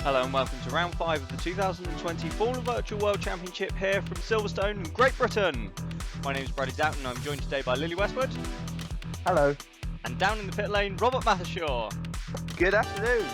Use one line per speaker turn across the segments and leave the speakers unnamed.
Hello and welcome to round 5 of the 2020 Formula Virtual World Championship here from Silverstone, Great Britain. My name is Bradley Doughton and I'm joined today by Lily Westwood.
Hello.
And down in the pit lane, Robert Mathershaw.
Good afternoon.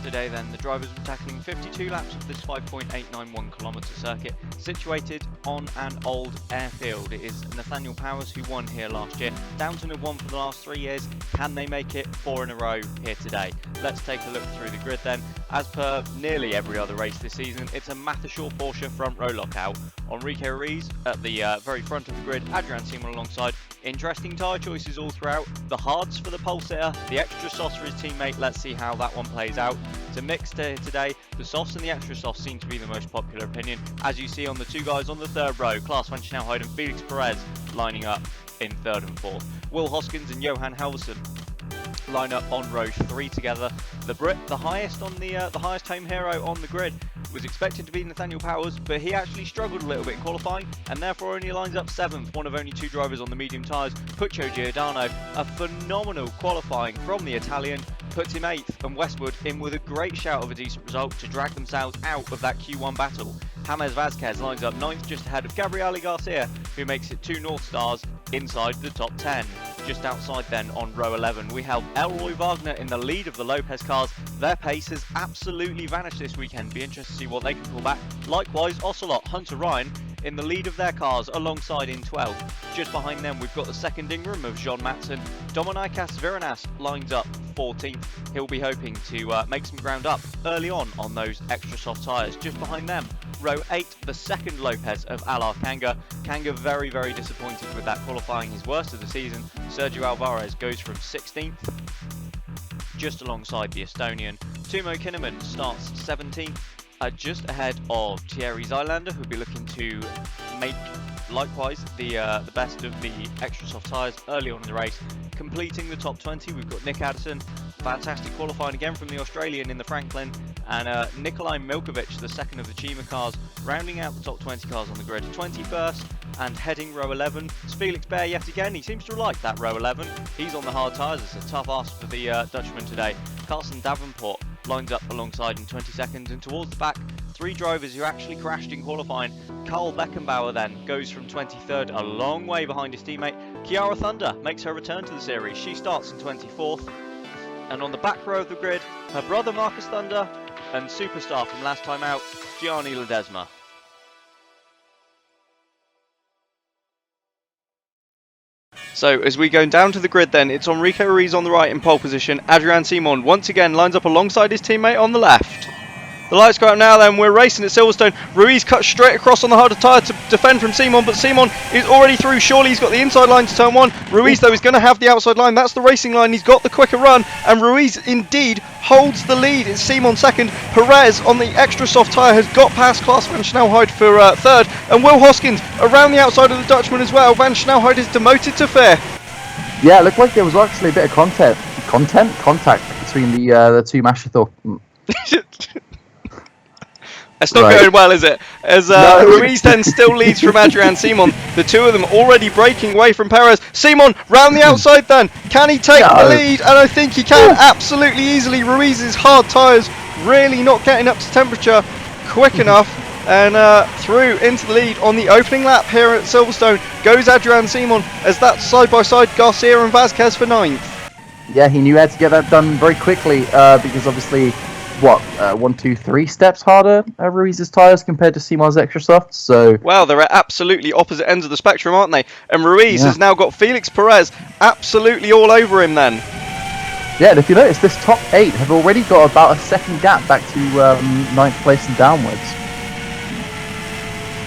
Today then, the drivers will be tackling 52 laps of this 5.891 kilometre circuit, situated on an old airfield. It is Nathaniel Powers who won here last year. Downton have won for the last 3 years. Can they make it 4 in a row here today? Let's take a look through the grid then. As per nearly every other race this season, it's a Mathershaw Porsche front row lockout. Enrique Ruiz at the very front of the grid, Adrian Simon alongside. Interesting tyre choices all throughout. The hards for the pole sitter, the extra softs for his teammate. Let's see how that one plays out. To mix today, the softs and the extra softs seem to be the most popular opinion, as you see on the two guys on the third row, Klaas van Snelheid and Felix Perez lining up in third and fourth. Will Hoskins and Johan Halverson line up on row 3 together. The Brit, the highest home hero on the grid, was expected to be Nathaniel Powers, but he actually struggled a little bit in qualifying and therefore only lines up 7th, one of only 2 drivers on the medium tyres. Puccio Giordano, a phenomenal qualifying from the Italian, puts him 8th, and Westwood in with a great shout of a decent result to drag themselves out of that Q1 battle. James Vazquez lines up 9th, just ahead of Gabriele Garcia, who makes it 2 North Stars inside the top 10. Just outside then on row 11 we have Elroy Wagner in the lead of the Lopez cars. Their pace has absolutely vanished this weekend. Be interested to see what they can pull back. Likewise, Ocelot, Hunter Ryan in the lead of their cars alongside in 12th. Just behind them we've got the second Ingram of Jean Matson. Dominikas Viranas lines up 14th. He'll be hoping to make some ground up early on those extra soft tyres. Just behind them, row 8, the second Lopez of Alar Kanga. Kanga very, very disappointed with that qualifying, his worst of the season. Sergio Alvarez goes from 16th, just alongside the Estonian. Timo Kinnaman starts 17th, just ahead of Thierry Zylander, who'll be looking to make likewise the best of the extra soft tyres early on in the race. Completing the top 20, we've got Nick Addison, fantastic qualifying again from the Australian in the Franklin, and Nikolai Milkovic, the second of the Chima cars, rounding out the top 20 cars on the grid. 21st and heading row 11 is Felix Baer yet again. He seems to like that row 11. He's on the hard tyres. It's a tough ask for the Dutchman today. Carson Davenport lines up alongside in 22nd, and towards the back, 3 drivers who actually crashed in qualifying. Carl Beckenbauer then goes from 23rd, a long way behind his teammate. Kiara Thunder makes her return to the series. She starts in 24th. And on the back row of the grid, her brother Marcus Thunder and superstar from last time out, Gianni Ledesma. So as we go down to the grid then, it's Enrique Ruiz on the right in pole position. Adrian Simon once again lines up alongside his teammate on the left. The lights go out now then, we're racing at Silverstone. Ruiz cuts straight across on the harder tyre to defend from Simon, but Simon is already through. Surely he's got the inside line to turn 1. Ruiz though is going to have the outside line, that's the racing line, he's got the quicker run, and Ruiz indeed holds the lead. It's Simon second. Perez on the extra soft tyre has got past Klaas van Snelheid for third, and Will Hoskins around the outside of the Dutchman as well. Van Snelheid is demoted to fifth.
Yeah, it looked like there was actually a bit of contact between the two Mashathor.
It's not going well, is it? As Ruiz then still leads from Adrian Simon. The two of them already breaking away from Perez. Simon round the outside then. Can he take the lead? And I think he can absolutely easily. Ruiz's hard tyres really not getting up to temperature quick enough. And through into the lead on the opening lap here at Silverstone goes Adrian Simon, as that's side by side Garcia and Vazquez for 9th.
Yeah, he knew he had to get that done very quickly because obviously 1, 2, 3 steps harder Ruiz's tyres compared to Simon's extra softs. So
well, they're at absolutely opposite ends of the spectrum, aren't they? And Ruiz has now got Felix Perez absolutely all over him then.
Yeah, and if you notice, this top 8 have already got about a second gap back to 9th place and downwards.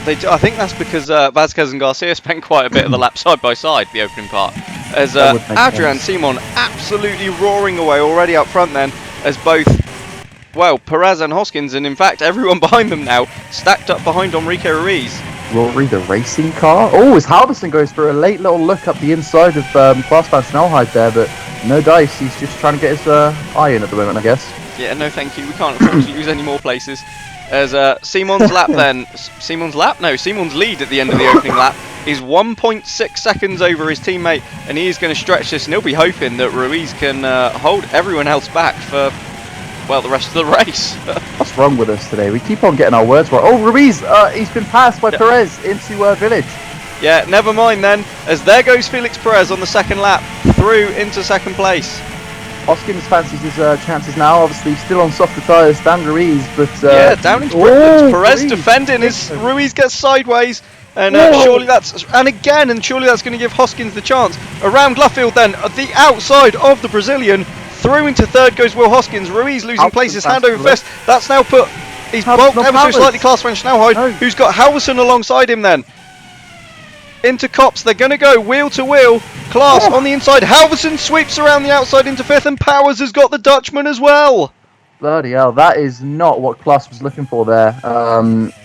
I think that's because Vazquez and Garcia spent quite a bit of the lap side by side, the opening part. As Adrian Simon absolutely roaring away already up front then, as both, well, Perez and Hoskins, and in fact everyone behind them now, stacked up behind Enrique Ruiz.
Rory the racing car. Oh, as Halverson goes for a late little look up the inside of Klaas van Snelheid there, but no dice, he's just trying to get his eye in at the moment, I guess.
Yeah, no thank you, we can't afford to lose any more places. As Simon's lap then, Simon's lead at the end of the opening lap is 1.6 seconds over his teammate, and he is going to stretch this, and he'll be hoping that Ruiz can hold everyone else back for well, the rest of the race.
What's wrong with us today? We keep on getting our words wrong. Oh, Ruiz, he's been passed by Perez into Village.
Yeah, never mind then, as there goes Felix Perez on the second lap, through into second place.
Hoskins fancies his chances now, obviously still on softer tyres than Ruiz, but...
yeah, down into Perez defending as Ruiz gets sideways, and surely that's... And surely that's going to give Hoskins the chance. Around Luffield then, at the outside of the Brazilian, through into third goes Will Hoskins. Ruiz losing places, hand over fist. That's now put... He's bulked ever so slightly Klaas van Snelheid, who's got Halverson alongside him then. Into Copse, they're going to go wheel to wheel. Klaas on the inside. Halverson sweeps around the outside into fifth, and Powers has got the Dutchman as well.
Bloody hell, that is not what Klaas was looking for there.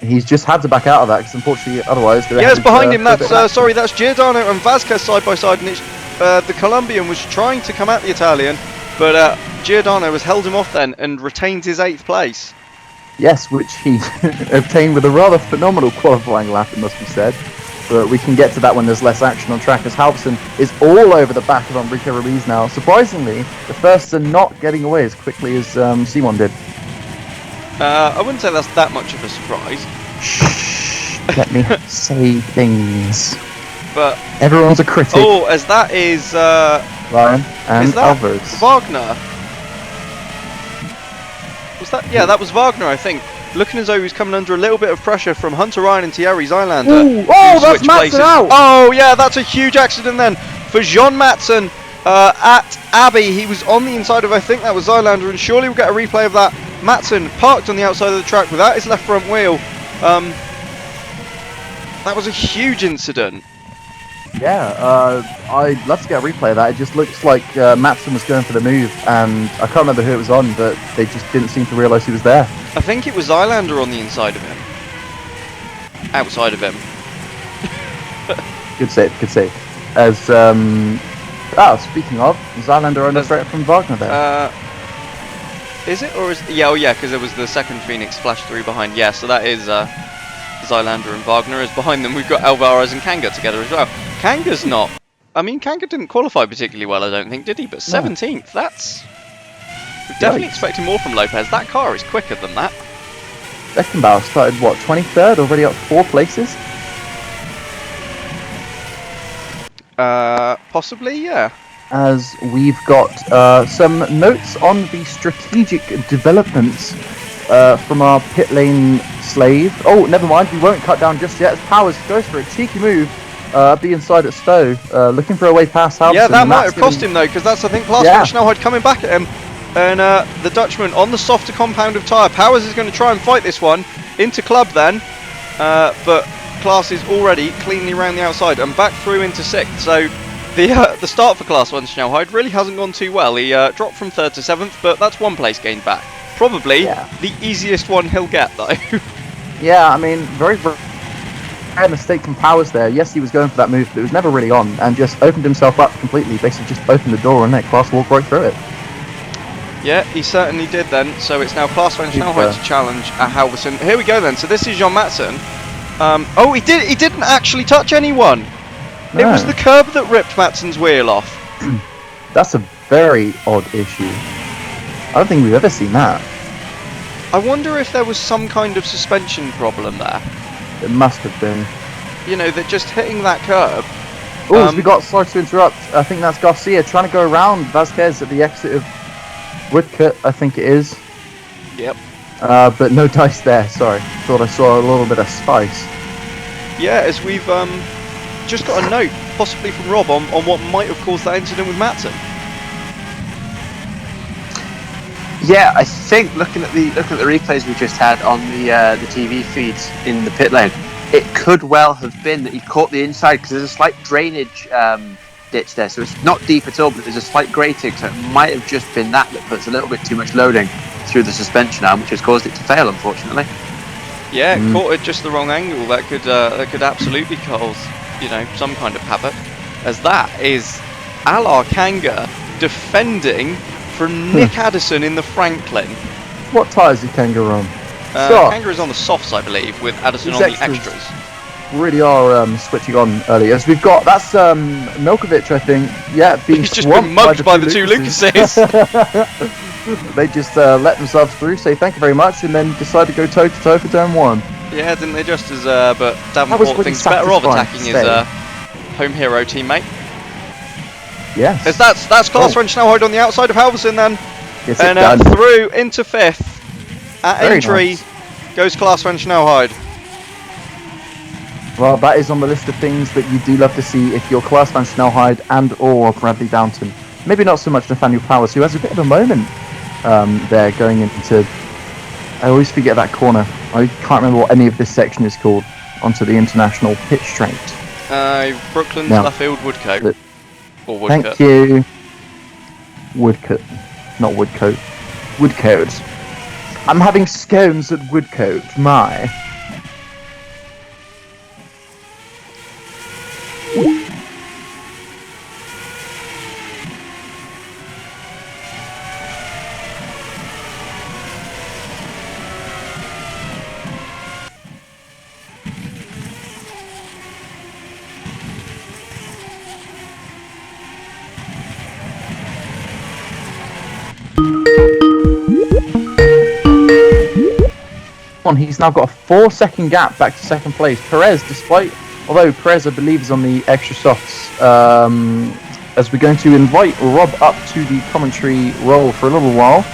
He's just had to back out of that because unfortunately, otherwise...
Yes, behind him, that's that's Giordano and Vazquez side by side, and it's, the Colombian was trying to come at the Italian, but Giordano has held him off then and retained his 8th place.
Yes, which he obtained with a rather phenomenal qualifying lap, it must be said. But we can get to that when there's less action on track, as Halverson is all over the back of Enrique Ruiz now. Surprisingly, the firsts are not getting away as quickly as Simon did.
I wouldn't say that's that much of a surprise.
Shh, let me say things.
But
everyone's a critic.
Oh, as that is
Ryan and Alvarez.
Wagner. Was that? Yeah, that was Wagner, I think. Looking as though he's coming under a little bit of pressure from Hunter Ryan and Thierry Zylander.
Ooh, oh, that's Matson out!
Oh, yeah, that's a huge accident then for Jean Matson at Abbey. He was on the inside of, I think that was Zylander, and surely we'll get a replay of that. Matson parked on the outside of the track without his left front wheel. That was a huge incident.
Yeah, I'd love to get a replay of that. It just looks like Matson was going for the move, and I can't remember who it was on, but they just didn't seem to realise he was there.
I think it was Zylander on the inside of him. Outside of him.
Good save, good save. As, speaking of, Zylander on the straight from Wagner there.
Is it, or is... Yeah, oh yeah, because there was the second Phoenix flash through behind. Yeah, so that is Zylander and Wagner. As behind them we've got Alvarez and Kanga together as well. Kanga's not... I mean, Kanga didn't qualify particularly well, I don't think, did he? But 17th, that's... We're definitely expecting more from Lopez. That car is quicker than that.
Beckenbauer started, what, 23rd? Already up 4 places?
Possibly, yeah.
As we've got some notes on the strategic developments from our pit lane slave. Oh, never mind, we won't cut down just yet as Powers goes for a cheeky move up the inside at Stowe, looking for a way past Halverson.
Yeah, that might have cost him though, because that's, I think, Klaas van Snelheid coming back at him. And the Dutchman on the softer compound of tyre. Powers is going to try and fight this one into club then, but Klaas is already cleanly around the outside and back through into 6th. So the start for Klaas van Snelheid really hasn't gone too well. He dropped from 3rd to 7th, but that's 1 place gained back. Probably the easiest one he'll get though.
Yeah, I mean, very rare mistake from Powers there. Yes, he was going for that move, but it was never really on, and just opened himself up completely. Basically just opened the door and let Klaas walk right through it.
Yeah, he certainly did then. So it's now Klaas van Snelheid to challenge Halverson. Here we go then. So this is Jean Matson. Oh, he didn't actually touch anyone. No. It was the curb that ripped Matson's wheel off.
That's a very odd issue. I don't think we've ever seen that.
I wonder if there was some kind of suspension problem there.
It must have been.
You know, that just hitting that curb.
Oh, we got, sorry to interrupt, I think that's Garcia trying to go around Vazquez at the exit of Woodcut, I think it is.
Yep.
But no dice there, sorry. Thought I saw a little bit of spice.
Yeah, as we've just got a note, possibly from Rob, on what might have caused that incident with Matson.
Yeah, I think looking at the replays we just had on the TV feeds in the pit lane, it could well have been that he caught the inside because there's a slight drainage ditch there, so it's not deep at all, but there's a slight grating, so it might have just been that puts a little bit too much loading through the suspension arm, which has caused it to fail, unfortunately.
Yeah, caught at just the wrong angle. That could absolutely cause, you know, some kind of havoc. As that is Alar Kanga defending from Nick Addison in the Franklin.
What tyres did Kanga on?
Kanga is on the softs, I believe, with Addison on the extras.
really are switching on early. As we've got, that's Milkovic, I think. Yeah, being
He's just been mugged by the two Lucases.
They just let themselves through, say thank you very much, and then decide to go toe to toe for turn 1.
Yeah, didn't they just as but Davenport
really
thinks better of
satisfying
attacking
to
his
say.
home hero teammate.
Yes.
As that's Klaus Schnellhide on the outside of Halverson then.
Gets
And
it done.
through into 5th. At
Very
entry
nice.
goes Klaus Schnellhide.
Well, that is on the list of things that you do love to see if you're Klaus van Snelheid and or Bradley Downton. Maybe not so much Nathaniel Powers, who has a bit of a moment there going into... I always forget that corner. I can't remember what any of this section is called. Onto the international pitch straight.
Brooklyn,
Now,
Suffield, Woodcote. Or Woodcote.
Thank you. Woodcote. Not Woodcote. Woodcote. I'm having scones at Woodcote. My. He's now got a 4-second gap back to second place. Perez, although Perez, I believe, is on the extra softs, as we're going to invite Rob up to the commentary role for a little while,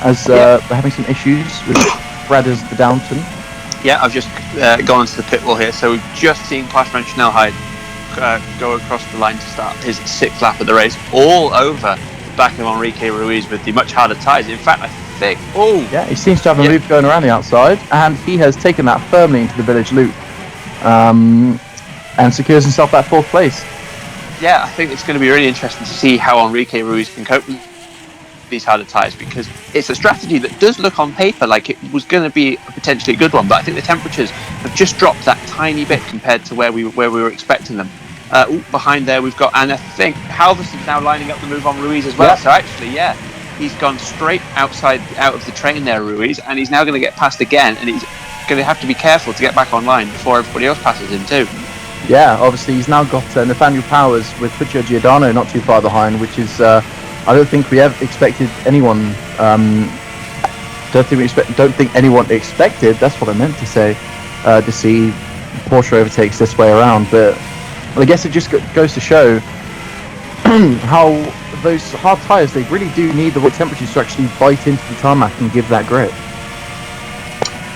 as we're having some issues with Brad as the Downton.
Yeah, I've just gone into the pit wall here, so we've just seen Klaus van Schnellheid go across the line to start his 6th lap of the race, all over the back of Enrique Ruiz with the much harder tyres. In fact, I think...
Yeah, he seems to have a loop going around the outside, and he has taken that firmly into the village loop, and secures himself that 4th place.
Yeah, I think it's going to be really interesting to see how Enrique Ruiz can cope with these harder tyres, because it's a strategy that does look on paper like it was going to be a potentially good one, but I think the temperatures have just dropped that tiny bit compared to where we were expecting them. Behind there we've got, and I think Halverson's now lining up the move on Ruiz as well.
Yep.
So actually, he's gone straight out of the train there, Ruiz, and he's now going to get passed again, and he's going to have to be careful to get back online before everybody else passes him too.
Yeah, obviously he's now got Nathaniel Powers with Puccio Giordano not too far behind, which is I don't think we have expected anyone. Don't think anyone expected. That's what I meant to say. To see Porsche overtakes this way around, but I guess it just goes to show how those hard tyres, they really do need the right temperatures to actually bite into the tarmac and give that grip.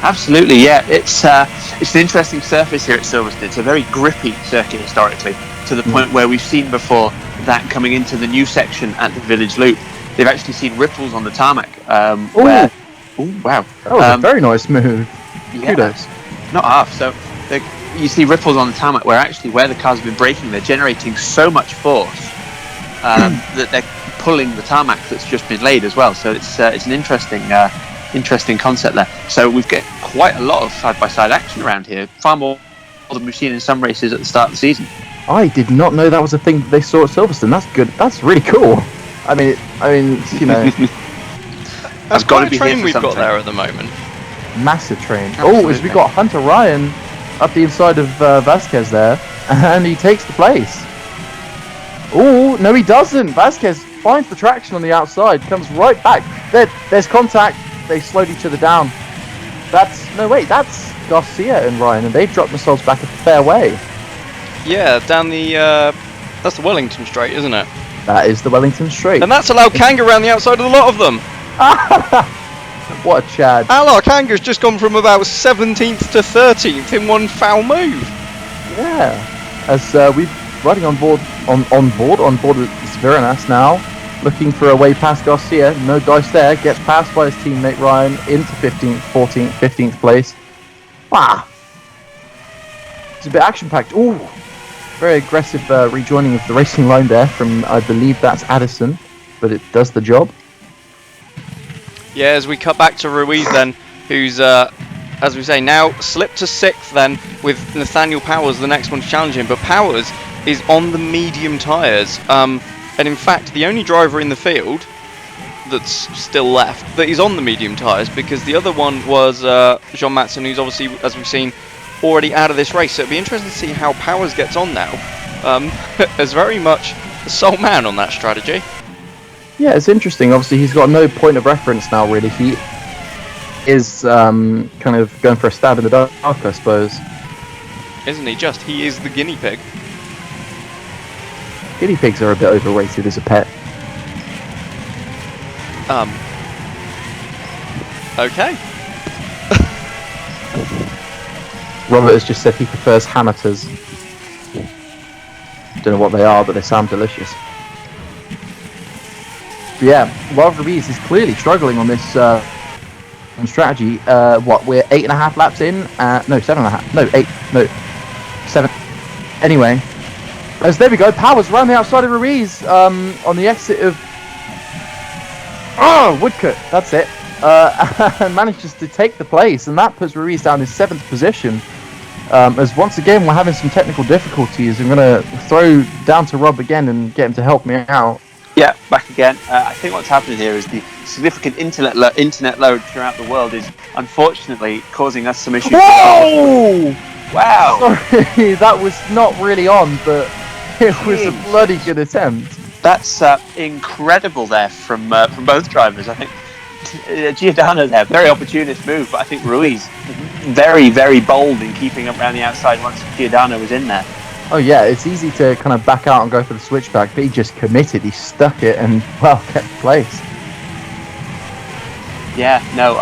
Absolutely, yeah. It's an interesting surface here at Silverstone. It's a very grippy circuit historically, to the point where we've seen before that coming into the new section at the Village Loop, they've actually seen ripples on the tarmac. Wow.
That was a very nice move.
Yeah,
Kudos.
not half. So you see ripples on the tarmac where the cars have been braking, they're generating so much force that they're pulling the tarmac that's just been laid as well. So it's an interesting concept there. So we've got quite a lot of side-by-side action around here, far more than we've seen in some races at the start of the season.
I did not know that was a thing that they saw at Silverstone. That's good. That's really cool. I mean, you know,
That's
got to
quite
be
a train
here for
we've got
something.
there at the moment.
massive train.
Absolutely.
Oh, as we got Hunter Ryan up the inside of Vasquez there, and he takes the place. Oh, no he doesn't. Vasquez finds the traction on the outside, comes right back. There's contact. They slowed each other down. That's Garcia and Ryan, and they've dropped themselves back a fair way.
Yeah, down the that's the Wellington Straight, isn't it?
That is the Wellington Straight.
And that's allowed Kanga around the outside of a lot of them.
What a Chad.
Alar Kanga's just gone from about 17th to 13th in one foul move.
Yeah, as we're riding on board with Sviranas now, looking for a way past Garcia. No dice there. Gets passed by his teammate Ryan into 15th, 14th, 15th place. Wow. It's a bit action-packed. Ooh, very aggressive rejoining of the racing line there from, I believe that's Addison, but it does the job.
Yeah, as we cut back to Ruiz then, who's, as we say, now slipped to 6th then, with Nathaniel Powers, the next one to challenge him. But Powers is on the medium tyres. And in fact, the only driver in the field that's still left that is on the medium tyres, because the other one was Jean Matson, who's obviously, as we've seen, already out of this race. So it'll be interesting to see how Powers gets on now, as very much the sole man on that strategy.
Yeah, it's interesting. Obviously, he's got no point of reference now, really. He is kind of going for a stab in the dark, I suppose.
Isn't he just? He is the guinea pig.
Guinea pigs are a bit overrated as a pet.
Okay.
Robert has just said he prefers hamateurs. Don't know what they are, but they sound delicious. But yeah, while Ruiz is clearly struggling on this strategy. We're 8.5 laps in? No, 7.5. No, 8. No, 7. Anyway, there we go. Powers around the outside of Ruiz on the exit of... Oh, Woodcut. That's it. And manages to take the place, and that puts Ruiz down in 7th position. As once again we're having some technical difficulties. I'm going to throw down to Rob again and get him to help me out.
Yeah, back again. I think what's happening here is the significant internet load throughout the world is unfortunately causing us some issues.
Whoa!
Wow!
Sorry, that was not really on, but it was a bloody good attempt.
That's incredible there from both drivers. I think Giordano there, very opportunist move, but I think Ruiz very, very bold in keeping up around the outside once Giordano was in there.
Oh yeah, it's easy to kind of back out and go for the switchback, but he just committed, he stuck it and, well, kept place.
Yeah, no,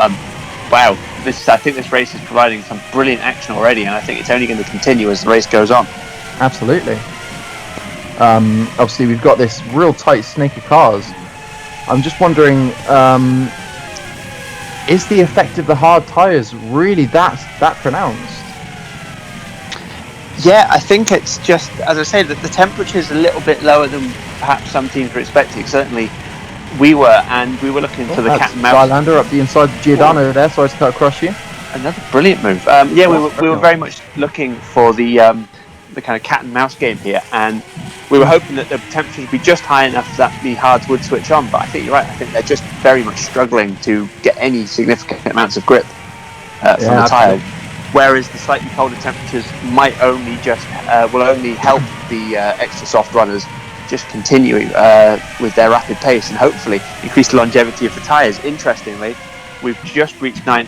wow. I think this race is providing some brilliant action already, and I think it's only going to continue as the race goes on.
Absolutely. Obviously we've got this real tight snake of cars. I'm just wondering, is the effect of the hard tyres really that pronounced?
Yeah, I think it's just, as I say, that the temperature is a little bit lower than perhaps some teams were expecting. Certainly we were, and we were looking for the cat and mouse.
Skylander up the inside of Giordano there, sorry to cut across you.
Another brilliant move. Yeah, we were very much looking for the kind of cat and mouse game here, and we were hoping that the temperature would be just high enough that the hards would switch on, but I think you're right. I think they're just very much struggling to get any significant amounts of grip from the tyre. Whereas the slightly colder temperatures might only just will only help the extra soft runners just continue with their rapid pace and hopefully increase the longevity of the tyres. Interestingly, we've just reached the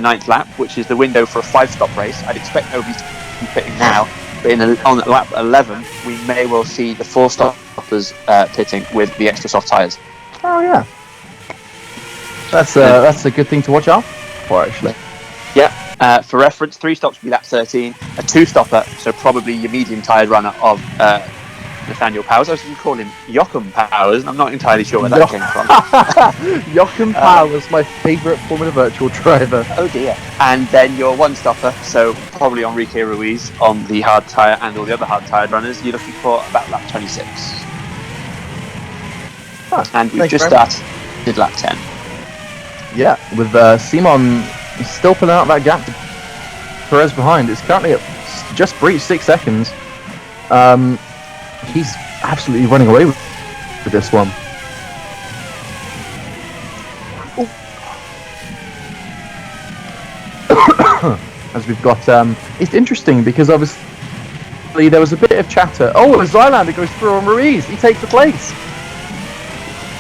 ninth lap, which is the window for a 5-stop race. I'd expect nobody to be pitting now, but on lap 11, we may well see the 4-stoppers pitting with the extra soft tyres.
Oh yeah, that's a good thing to watch out for, actually.
Yeah. For reference, 3 stops would be lap 13, a 2-stopper, so probably your medium-tired runner of Nathaniel Powers. I was going to call him Joachim Powers, and I'm not entirely sure where that came from.
Joachim Powers, my favourite Formula Virtual driver.
Oh dear. And then your 1-stopper, so probably Enrique Ruiz on the hard tyre and all the other hard-tired runners, you're looking for about lap 26. And we've just started lap 10. Yeah,
with Simon still pulling out that gap to Perez behind. It's currently at just breached 6 seconds. He's absolutely running away with this one. As we've got, it's interesting because obviously there was a bit of chatter. Oh, Zylander goes through on Ruiz. He takes the place.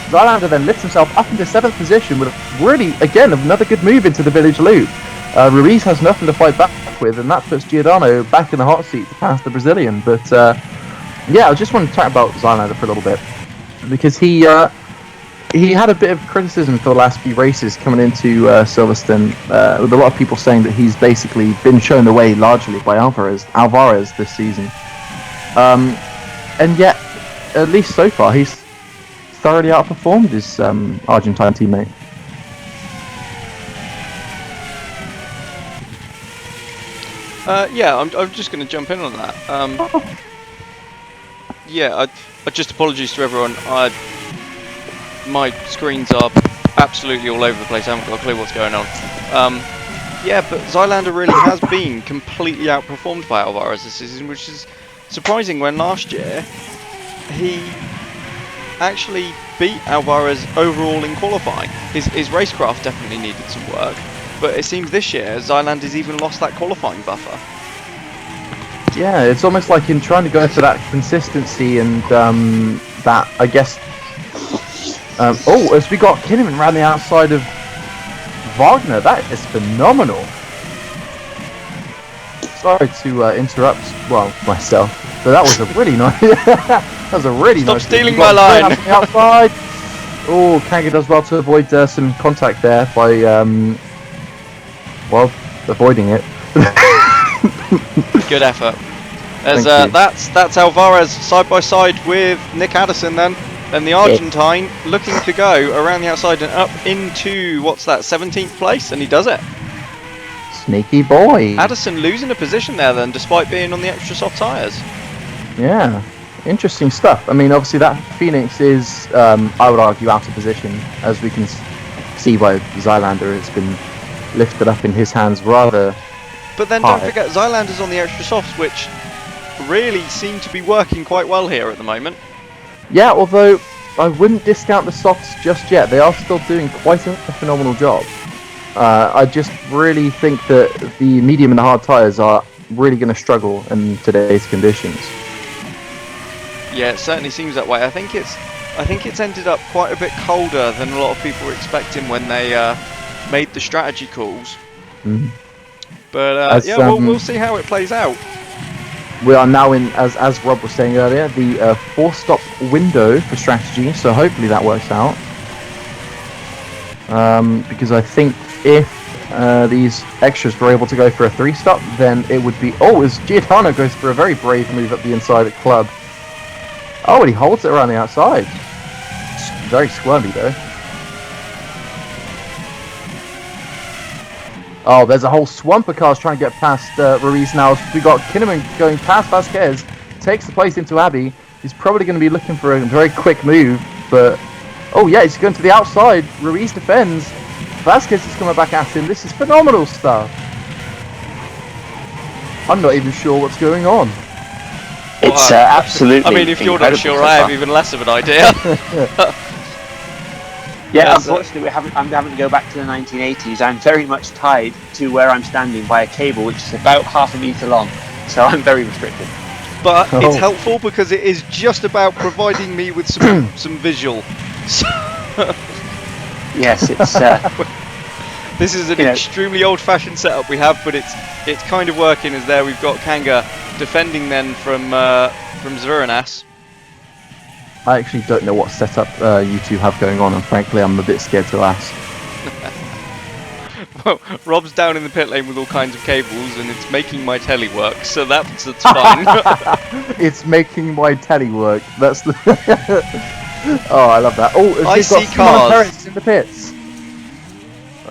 Zylander then lifts himself up into 7th position with really, again, another good move into the village loop. Ruiz has nothing to fight back with, and that puts Giordano back in the hot seat to pass the Brazilian. But yeah, I just want to talk about Zylander for a little bit, because he had a bit of criticism for the last few races coming into Silverstone, with a lot of people saying that he's basically been shown the way largely by Alvarez this season. And yet, at least so far, he's thoroughly outperformed his Argentine teammate.
Yeah, I'm just going to jump in on that. Yeah, just apologies to everyone. My screens are absolutely all over the place. I haven't got a clue what's going on. Yeah, but Zylander really has been completely outperformed by Alvarez this season, which is surprising when last year he actually beat Alvarez overall in qualifying. His racecraft definitely needed some work, But it seems this year Zyland has even lost that qualifying buffer.
Yeah, it's almost like in trying to go for that consistency and that, I guess... as we got Kinnaman around the outside of Wagner, that is phenomenal. Sorry to interrupt, well, myself, but that was a really nice... that was a really
Stop
nice...
stealing my line!
On the outside. Oh, Kanga does well to avoid some contact there by, well, avoiding it.
Good effort. As
Thank you.
that's Alvarez side by side with Nick Addison then. And the Argentine looking to go around the outside and up into, what's that, 17th place? And he does it.
Sneaky boy.
Addison losing a position there then, despite being on the extra soft tyres.
Yeah, interesting stuff. I mean, obviously that Phoenix is, I would argue, out of position, as we can see by Zylander. It's been lifted up in his hands rather.
But then don't forget, Zylander's on the extra softs, which really seem to be working quite well here at the moment.
Yeah, although I wouldn't discount the softs just yet. They are still doing quite a phenomenal job. I just really think that the medium and the hard tyres are really going to struggle in today's conditions.
Yeah, it certainly seems that way. I think it's ended up quite a bit colder than a lot of people were expecting when they made the strategy calls.
Mm.
But yeah, we'll see how it plays out.
We are now in, as Rob was saying earlier, the 4-stop window for strategy, so hopefully that works out. Because I think if these extras were able to go for a 3-stop, then it would be... Oh, as Giordano goes for a very brave move up the inside at Club. Oh, and he holds it around the outside. Very squirmy, though. Oh, there's a whole swamp of cars trying to get past Ruiz now. We got Kinnaman going past Vasquez, takes the place into Abbey. He's probably going to be looking for a very quick move, but... Oh yeah, he's going to the outside. Ruiz defends. Vasquez is coming back at him. This is phenomenal stuff. I'm not even sure what's going on.
It's absolutely.
I mean, if you're not sure, I have even less of an idea.
Yeah, unfortunately, I'm having to go back to the 1980s. I'm very much tied to where I'm standing by a cable which is about half a metre long, so I'm very restricted.
But it's helpful because it is just about providing me with some visual.
Yes, it's.
This is an extremely old-fashioned setup we have, but it's kind of working. As there, we've got Kanga defending then from Zviranas.
I actually don't know what setup you two have going on, and frankly, I'm a bit scared to ask.
Well, Rob's down in the pit lane with all kinds of cables, and it's making my telly work, so that's fine.
It's making my telly work. That's the. Oh, I love that. Oh,
I see cars
in the pits.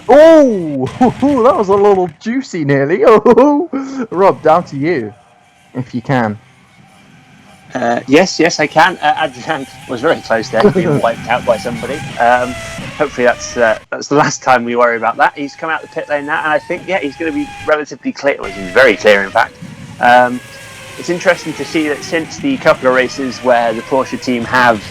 Oh, that was a little juicy, nearly. Oh, Rob, down to you, if you can.
Yes, I can. Adrian was very close there, being wiped out by somebody. Hopefully that's the last time we worry about that. He's come out the pit lane now, and I think he's going to be relatively clear. Well, he's very clear, in fact. It's interesting to see that since the couple of races where the Porsche team have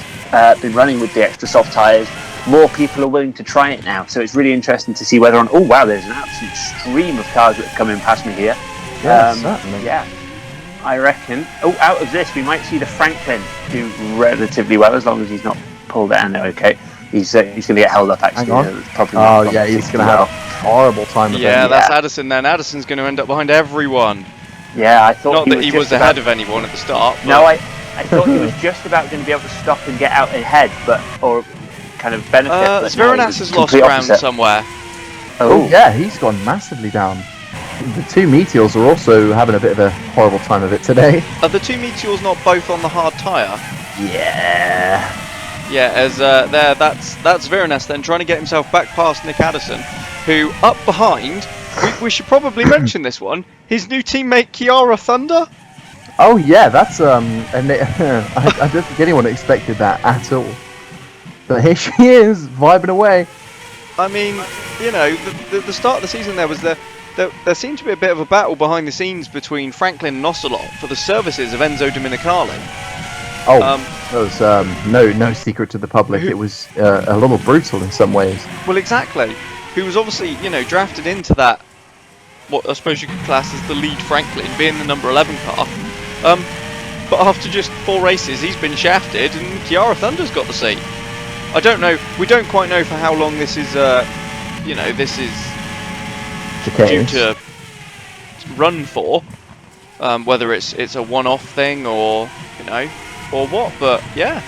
been running with the extra soft tyres, more people are willing to try it now. So it's really interesting to see whether oh wow, there's an absolute stream of cars that have come in past me here.
Yeah, certainly.
Yeah. I reckon. Oh, out of this, we might see the Franklin do relatively well as long as he's not pulled down. No, okay. He's going to get held up actually.
Oh yeah, he's going to have a horrible time.
Yeah, that's Addison then. Addison's going to end up behind everyone.
Yeah, I thought.
Not that he was ahead of anyone at the start.
No, I thought he was just about going to be able to stop and get out ahead, or kind of benefit.
Zviranas has lost ground somewhere.
Oh yeah, he's gone massively down. The two Meteors are also having a bit of a horrible time of it today.
Are the two Meteors not both on the hard tyre?
Yeah.
Yeah, as that's Zviranas then trying to get himself back past Nick Addison, who up behind. We should probably mention this one. His new teammate Kiara Thunder.
Oh yeah, that's and I don't think anyone expected that at all. But here she is, vibing away.
I mean, the start of the season there seemed to be a bit of a battle behind the scenes between Franklin and Ocelot for the services of Enzo Dominicali.
Oh, that was no secret to the public. It was a little brutal in some ways.
Well, exactly. who was obviously, you know, drafted into that, what I suppose you could class as the lead Franklin, being the number 11 car. But after just 4 races, he's been shafted, and Kiara Thunder's got the seat. I don't know. We don't quite know for how long this is. You know, this is due to run for. Whether it's a one-off thing or, you know, or what. But yeah,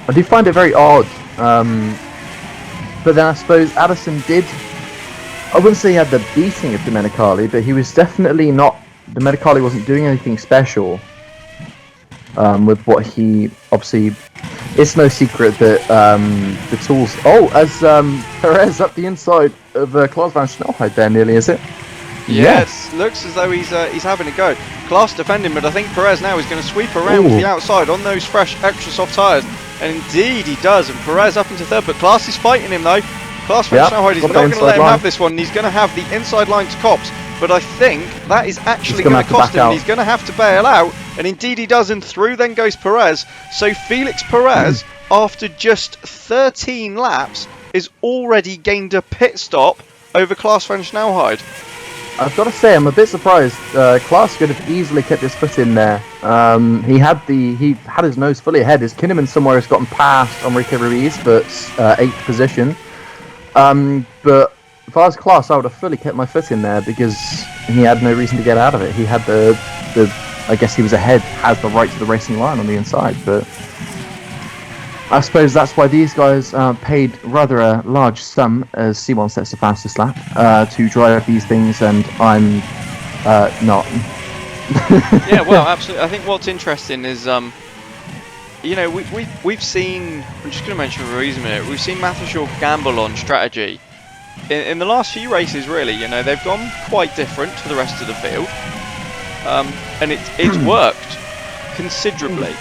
I do find it very odd. But then I suppose Addison did. I wouldn't say he had the beating of Domenicali, but he was definitely not. Domenicali wasn't doing anything special. With what he obviously, it's no secret that the tools. Oh, as Perez up the inside of Klaas van Snelheid there, nearly, is it?
Yeah, it looks as though he's having a go. Klaas defending, but I think Perez now is going to sweep around to the outside on those fresh, extra soft tyres. And indeed he does, and Perez up into third, but Klaas is fighting him though. Klaas van Snelheid is not going to let him have this one, and he's going to have the inside line to Copse. But I think that is actually going to cost him, and he's going to have to bail out. And indeed he does, and through then goes Perez. So Felix Perez, after just 13 laps, is already gained a pit stop over Klaas van Snelheid.
I've got to say, I'm a bit surprised. Klaas could have easily kept his foot in there. He had his nose fully ahead. His Kinnaman somewhere has gotten past Enrique Ruiz, but 8th position. But if I was Klaas, I would have fully kept my foot in there because he had no reason to get out of it. He had the I guess he was ahead, has the right to the racing line on the inside, but I suppose that's why these guys paid rather a large sum, as C1 sets the fastest lap, to drive these things, and I'm not.
Yeah, well, absolutely. I think what's interesting is, you know, we've seen. I'm just going to mention Ruiz a minute. We've seen Matthew gamble on strategy in the last few races. Really, you know, they've gone quite different to the rest of the field, and it's worked considerably.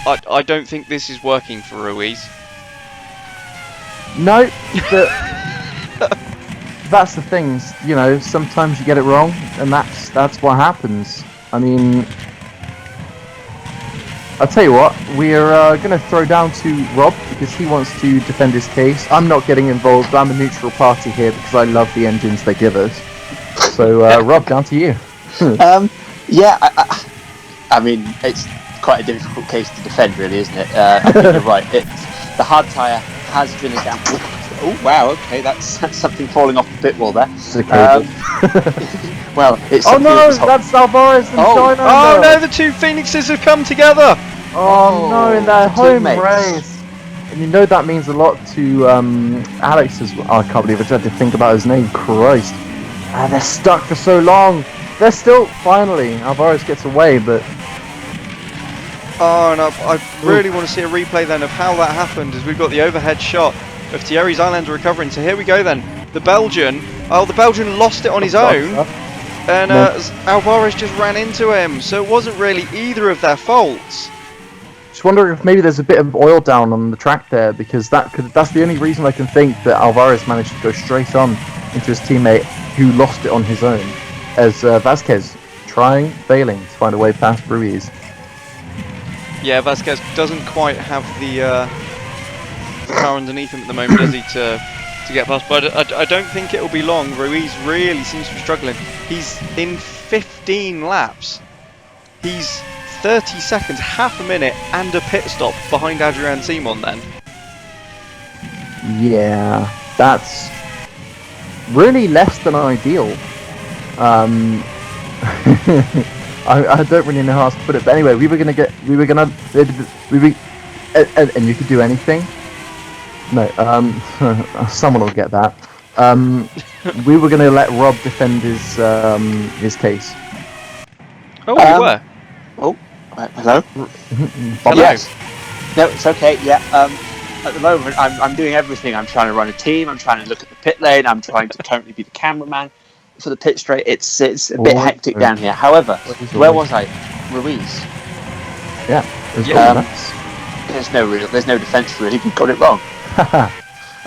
I don't think this is working for Ruiz.
No, but that's the things. You know, sometimes you get it wrong, and that's what happens. I mean, I'll tell you what, we're going to throw down to Rob because he wants to defend his case. I'm not getting involved. I'm a neutral party here because I love the engines they give us. So, Rob, down to you.
Yeah, I mean, it's quite a difficult case to defend, really, isn't it? I think you're right. The hard tyre has been a gamble. Oh wow, okay, that's something falling off the pit wall there. Well, it's
oh no, that's Alvarez and China.
Oh no, the two Phoenixes have come together.
Oh no, in their home race. And you know that means a lot to Alex as well. Oh, I can't believe I tried to think about his name. Christ. They're stuck for so long. They're still, finally, Alvarez gets away, but...
Oh, and I really want to see a replay then of how that happened, as we've got the overhead shot of Thierry Zylander recovering. So here we go then. The Belgian lost it on his own, and Alvarez just ran into him. So it wasn't really either of their faults.
Just wondering if maybe there's a bit of oil down on the track there, because that's the only reason I can think that Alvarez managed to go straight on into his teammate who lost it on his own, as Vasquez failing to find a way past Ruiz.
Yeah, Vasquez doesn't quite have the car underneath him at the moment, does he, to get past? But I don't think it'll be long. Ruiz really seems to be struggling. He's in 15 laps. He's 30 seconds, half a minute, and a pit stop behind Adrian Simon then.
Yeah, that's really less than ideal. I don't really know how else to put it, but anyway, and you could do anything. No, someone will get that. We were going to let Rob defend his case.
Oh, you were?
Oh, hello?
Hello.
Yes. No, it's okay, yeah. At the moment, I'm doing everything. I'm trying to run a team, I'm trying to look at the pit lane, I'm trying to currently be the cameraman for the pit straight. It's a bit hectic down here. However, where was I? Ruiz.
Yeah.
There's no defence really. We got it wrong.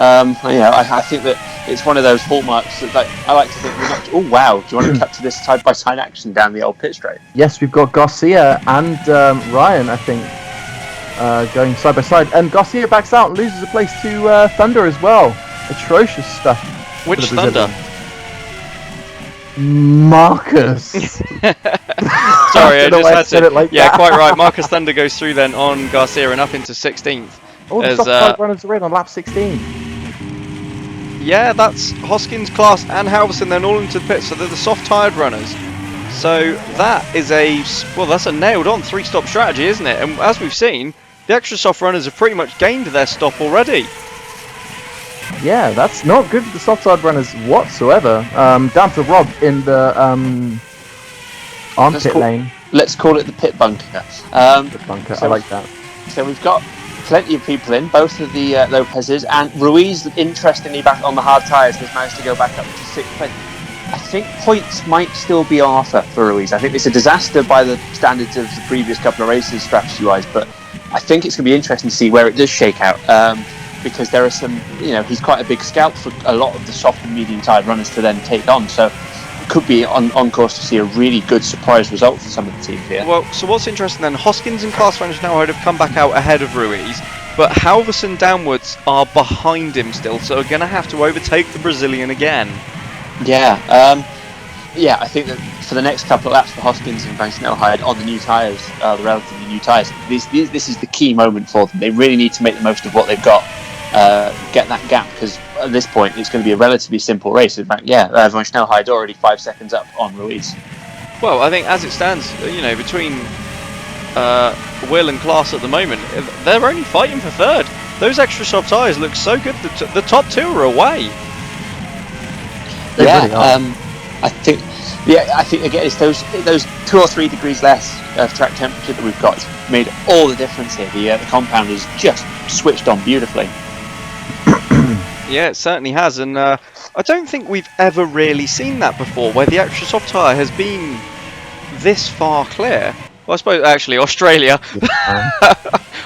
I think that it's one of those hallmarks that I like to think we're not. Oh wow! Do you want to cut to this side-by-side action down the old pit straight?
Yes, we've got Garcia and Ryan, I think, going side by side, and Garcia backs out and loses a place to Thunder as well. atrocious stuff.
Which
for the
Thunder?
Marcus.
Sorry, I
don't know
just
why I
had
said
to.
it like
Yeah,
that.
quite right. Marcus Thunder goes through then on Garcia and up into 16th.
All the
As,
soft tire runners are in on lap 16.
Yeah, that's Hoskins, Klaas, and Halverson then all into the pits, so they're the soft-tired runners. So that is that's a nailed-on three-stop strategy, isn't it? And as we've seen, the extra soft runners have pretty much gained their stop already.
Yeah, that's not good for the soft side runners whatsoever. Down to Rob in the pit lane.
Let's call it the pit bunker.
The bunker,
so-
I like that.
So we've got plenty of people in, both of the Lopez's, and Ruiz, interestingly, back on the hard tyres, has managed to go back up to 6th place. I think points might still be on offer for Ruiz. I think it's a disaster by the standards of the previous couple of races strategy-wise, but I think it's going to be interesting to see where it does shake out, because there are some, he's quite a big scalp for a lot of the soft and medium-tired runners to then take on, so it could be on course to see a really good surprise result for some of the teams here.
Well, so what's interesting then, Hoskins and Klaas van Snelheid have come back out ahead of Ruiz, but Halverson downwards are behind him still, so are going to have to overtake the Brazilian again.
Yeah, I think that for the next couple of laps for Hoskins and Van Snelheid on the new tyres, the relatively new tyres, this is the key moment for them. They really need to make the most of what they've got, get that gap, because at this point it's going to be a relatively simple race. In fact, Van Snelheid already 5 seconds up on Ruiz.
Well, I think as it stands, between Will and Klaas at the moment, they're only fighting for third. Those extra soft tyres look so good. The top two are away.
They really are.
I think again it's those 2 or 3 degrees less of track temperature that we've got made all the difference here. The compound is just switched on beautifully.
Yeah, it certainly has, and I don't think we've ever really seen that before, where the extra soft tyre has been this far clear. Well, I suppose actually Australia.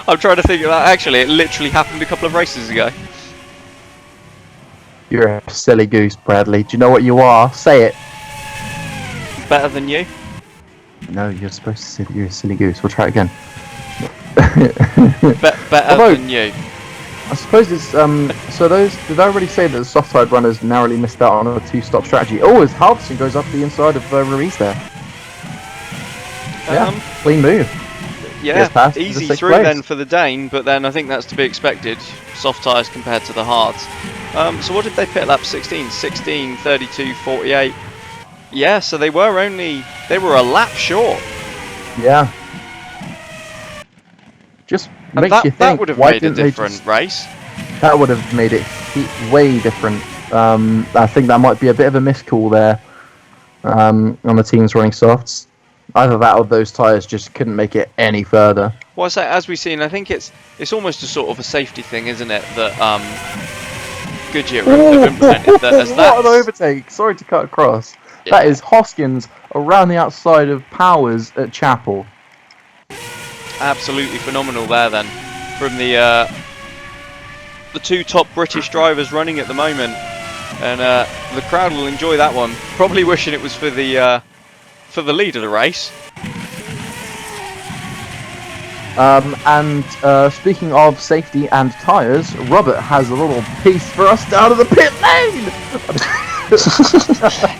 I'm trying to think of that. Actually, it literally happened a couple of races ago.
You're a silly goose, Bradley. Do you know what you are? Say it.
Better than you.
No, you're supposed to say that you're a silly goose. We'll try it again.
Better
Although,
than you.
I suppose it's so those. Did I already say that the soft side runners narrowly missed out on a 2-stop strategy? Oh, as Halverson goes up the inside of Ruiz there. Yeah, clean move.
Yeah,
past the
easy
6th
through
place.
then for the Dane, but then I think that's to be expected. Soft tyres compared to the hards. So what did they pit lap 16? 16, 32, 48. Yeah, so they were a lap short.
Yeah. Just
And
makes you think.
that would have
why
made a
didn't they
different
just-
race.
That would have made it way different. I think that might be a bit of a miscall there on the teams running softs. Either that or those tyres just couldn't make it any further.
Well, I say, as we've seen, I think it's almost a sort of a safety thing, isn't it? That Goodyear have implemented that as that.
What an overtake! Sorry to cut across.
Yeah.
That is Hoskins around the outside of Powers at Chapel.
Absolutely phenomenal there then, from the 2 top British drivers running at the moment, and the crowd will enjoy that one. Probably wishing it was for the lead of the race.
And speaking of safety and tyres, Robert has a little piece for us down at the pit lane!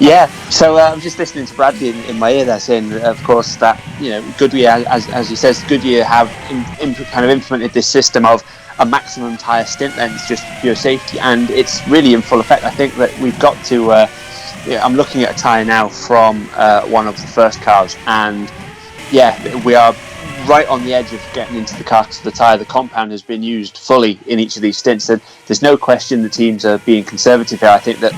Yeah, so I'm just listening to Bradley in my ear there saying, of course, that Goodyear, as he says, Goodyear have kind of implemented this system of a maximum tyre stint length just for pure safety, and it's really in full effect. I think that we've got to. I'm looking at a tyre now from one of the first cars, and we are right on the edge of getting into the car because the tyre, the compound has been used fully in each of these stints. And there's no question the teams are being conservative here. I think that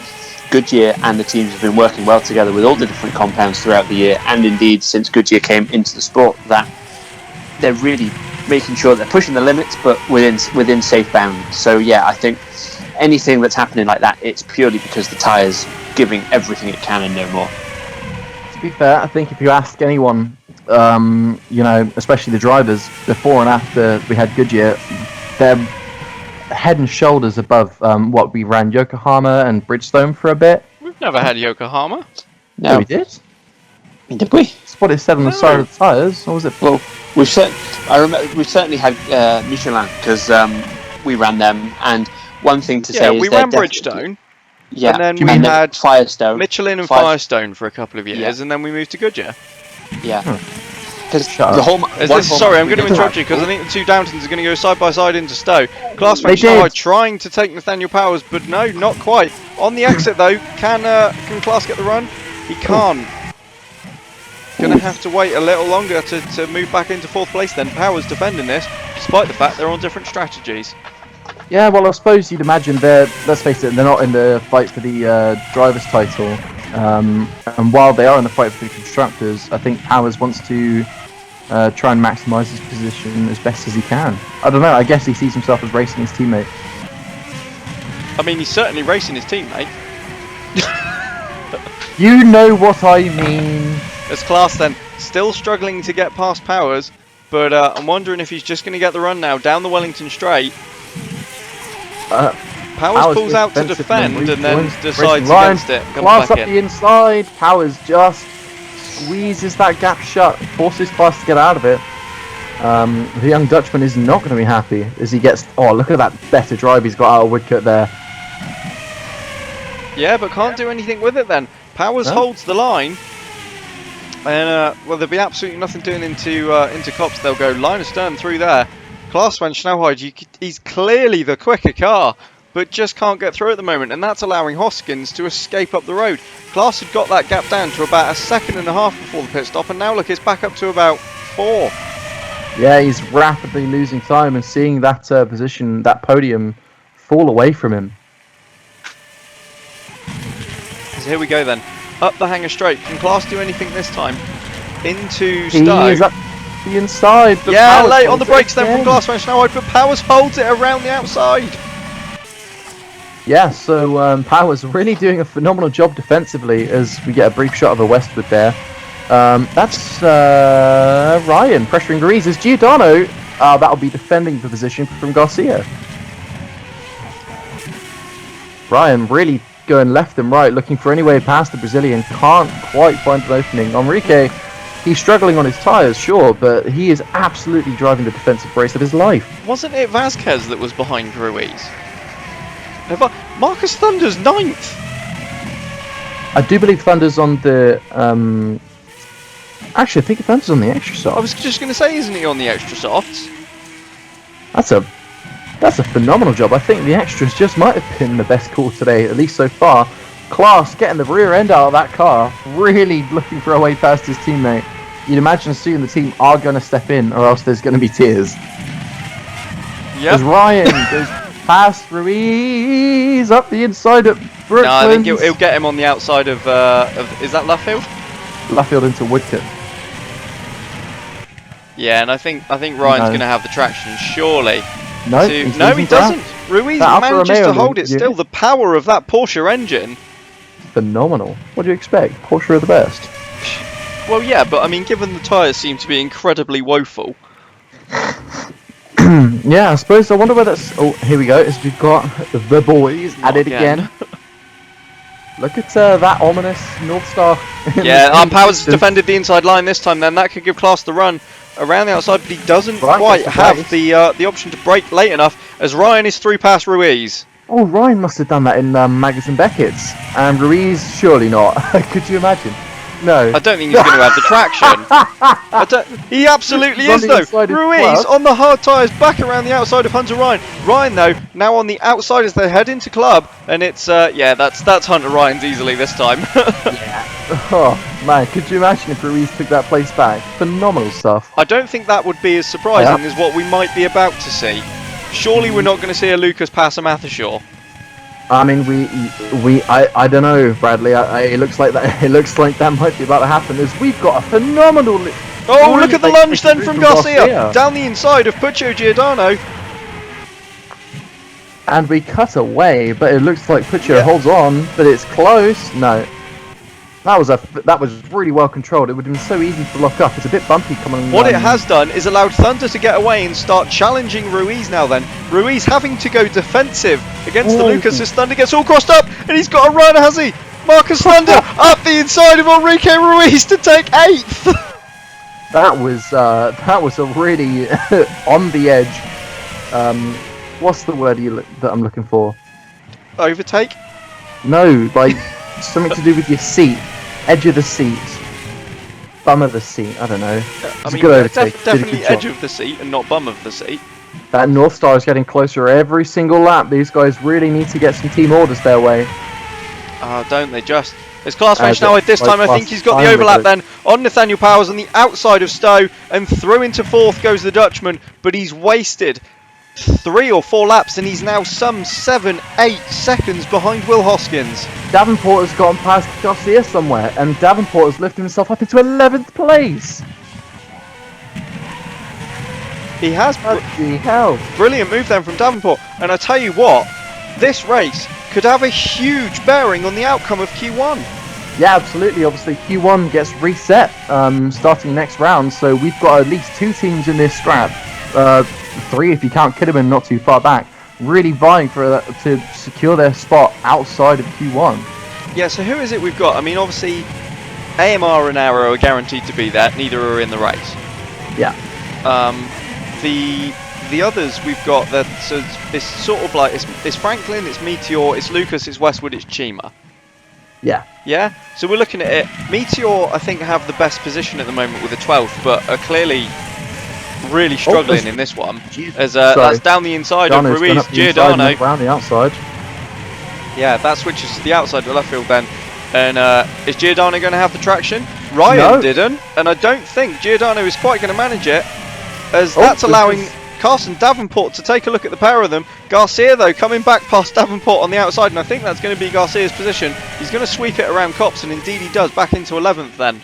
Goodyear and the teams have been working well together with all the different compounds throughout the year, and indeed since Goodyear came into the sport, that they're really making sure they're pushing the limits but within safe bounds. So yeah, I think anything that's happening like that, it's purely because the tyre's giving everything it can and no more.
To be fair, I think if you ask anyone, especially the drivers, before and after we had Goodyear, they're head and shoulders above what we ran Yokohama and Bridgestone for a bit.
We've never had Yokohama.
No, we did.
Did we?
That's what it said on the side of the tyres. Or was it?
Well, we've certainly had Michelin because we ran them, and one thing to say
Yeah,
is
we
they're
ran
definitely-
Bridgestone,
Yeah,
and then we had
Firestone.
Michelin and
Fire-
Firestone for a couple of years,
Yeah.
and then we moved to Goodyear.
Yeah. Because
Shut
the
up.
whole.
Sorry, I'm going to interrupt you because I think the two Downtons are going to go side by side into Stowe. Class
They
Schnellhardt
did.
trying to take Nathaniel Powers, but no, not quite. On the exit though, can Klaas get the run? He can't. Going to have to wait a little longer to move back into 4th place then. Powers defending this, despite the fact they're on different strategies.
Yeah, well, I suppose you'd imagine let's face it, they're not in the fight for the driver's title. And while they are in the fight for the constructors, I think Powers wants to try and maximise his position as best as he can. I don't know, I guess he sees himself as racing his teammate.
I mean, he's certainly racing his teammate.
You know what I mean.
As Klaas then, still struggling to get past Powers, but I'm wondering if he's just going to get the run now down the Wellington Straight. Powers pulls out to defend and then decides against it. Comes
Klaas
back
up
in.
the inside. Powers just squeezes that gap shut, forces Klaas to get out of it. The young Dutchman is not going to be happy as he gets. Oh, look at that better drive he's got out of Woodcote there.
Yeah, but can't do anything with it then. Powers holds the line. And, well, there'll be absolutely nothing doing into Cops. They'll go line astern through there. Klaas van Snelheid, he's clearly the quicker car, but just can't get through at the moment, and that's allowing Hoskins to escape up the road. Klaas had got that gap down to about 1.5 seconds before the pit stop, and now look, it's back up to about 4.
Yeah, he's rapidly losing time and seeing that position, that podium, fall away from him.
So here we go then. Up the hanger straight. Can Klaas do anything this time? Into
He
Stowe.
is up the inside. But
Yeah,
Powers
late on the
holds it
brakes then from
again.
Klaas van Snelheid, but Powers holds it around the outside.
Yeah, so Powers really doing a phenomenal job defensively as we get a brief shot of a Westwood there. That's Ryan pressuring Ruiz as Giordano. That'll be defending the position from Garcia. Ryan really going left and right, looking for any way past the Brazilian. Can't quite find an opening. Enrique, he's struggling on his tyres, sure, but he is absolutely driving the defensive race of his life.
Wasn't it Vasquez that was behind Ruiz? Marcus Thunder's 9th.
I do believe Thunder's on the... Actually, I think Thunder's on the extra
I
side.
was just going to say, isn't he on the extra softs?
That's a phenomenal job. I think the extras just might have been the best call today, at least so far. Klaas getting the rear end out of that car, really looking for a way past his teammate. You'd imagine soon the team are going to step in, or else there's going to be tears. As Ryan goes past Ruiz up the inside of Brooklands.
No, I think he'll get him on the outside of is that Luffield?
Luffield into Woodcote.
Yeah, and I think Ryan's going to have the traction, surely.
No,
No, he doesn't. Ruiz
That Alfa
manages
Romeo
to hold it
yeah.
still. The power of that Porsche engine.
Phenomenal. What do you expect? Porsche are the best.
Well, yeah, but I mean, given the tyres seem to be incredibly woeful.
Yeah, I suppose. I wonder where that's. Oh, here we go. As we've got the boys at it again. Look at that ominous North Star.
Yeah, Powers defended the inside line this time. Then that could give Klaas the run around the outside, but he doesn't quite have the option to brake late enough. As Ryan is through past Ruiz.
Oh, Ryan must have done that in Magazine Beckett's, and Ruiz surely not. Could you imagine? No.
I don't think he's going to have the traction. He absolutely is though. Ruiz on the hard tyres back around the outside of Hunter Ryan. Ryan though now on the outside as they head into club, and it's yeah, that's Hunter Ryan's easily this time.
Yeah. Oh man, could you imagine if Ruiz took that place back? Phenomenal stuff.
I don't think that would be as surprising as what we might be about to see. Surely we're not going to see a Lucas pass a Mathishaw.
I mean, I don't know, Bradley. It looks like that. It looks like that might be about to happen. As we've got a phenomenal.
Oh, look at the lunge then from Garcia down the inside of Puccio Giordano.
And we cut away, but it looks like Puccio holds on, but it's close. No, that was really well controlled. It would have been so easy to lock up. It's a bit bumpy coming.
What it has done is allowed Thunder to get away and start challenging Ruiz now then. Ruiz having to go defensive against the Lucas as Thunder gets all crossed up, and he's got a run, has he? Marcus Thunder up the inside of Enrique Ruiz to take 8th.
That was a really on the edge what's the word that I'm looking for?
Overtake?
No, like something to do with your seat, edge of the seat, bum of the seat. I don't know.
I mean,
good overtake. Did a
definitely
good job.
edge of the seat and not bum of the seat.
That North Star is getting closer every single lap. These guys really need to get some team orders their way.
Oh, don't they just? It's classmate
it-
now. This
like
time I think
last
he's got the
time
overlap
ago.
then on Nathaniel Powers on the outside of Stowe, and through into fourth goes the Dutchman, but he's wasted 3 or 4 laps and he's now some 7-8 seconds behind Will Hoskins.
Davenport has gotten past Garcia somewhere, and Davenport has lifted himself up into 11th place.
He has
Bloody hell.
brilliant move then from Davenport, and I tell you what, this race could have a huge bearing on the outcome of Q1.
Yeah, absolutely. Obviously, Q1 gets reset starting next round, so we've got at least 2 teams in this scrap. 3 if you count Kidderman not too far back, really vying for to secure their spot outside of Q1.
Yeah, so who is it we've got? I mean, obviously, AMR and Arrow are guaranteed to be there. Neither are in the race.
Yeah.
The others we've got that. So it's sort of like it's Franklin, it's Meteor, it's Lucas, it's Westwood, it's Chima.
Yeah.
Yeah. So we're looking at it. Meteor, I think, have the best position at the moment with the 12th, but are clearly really struggling in this one. As that's down the inside of Ruiz, Giordano.
Around the outside.
Yeah, that switches to the outside of the left field then. And is Giordano going to have the traction? Ryan didn't, and I don't think Giordano is quite going to manage it, as that's allowing Carson Davenport to take a look at the pair of them. Garcia, though, coming back past Davenport on the outside, and I think that's going to be Garcia's position. He's going to sweep it around Copse, and indeed he does, back into 11th then.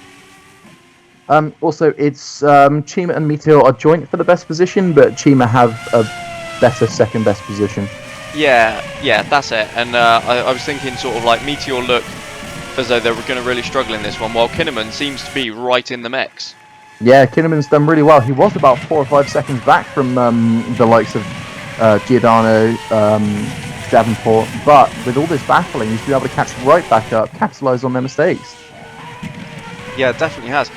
Also, it's Chima and Meteor are joint for the best position, but Chima have a better second best position.
Yeah, that's it. And I was thinking sort of like Meteor look as though they were going to really struggle in this one, while Kinnaman seems to be right in the mix.
Yeah, Kinnaman's done really well. He was about 4 or 5 seconds back from the likes of Giordano, Davenport, but with all this battling, he's been able to catch right back up, capitalise on their mistakes.
Yeah, it definitely has.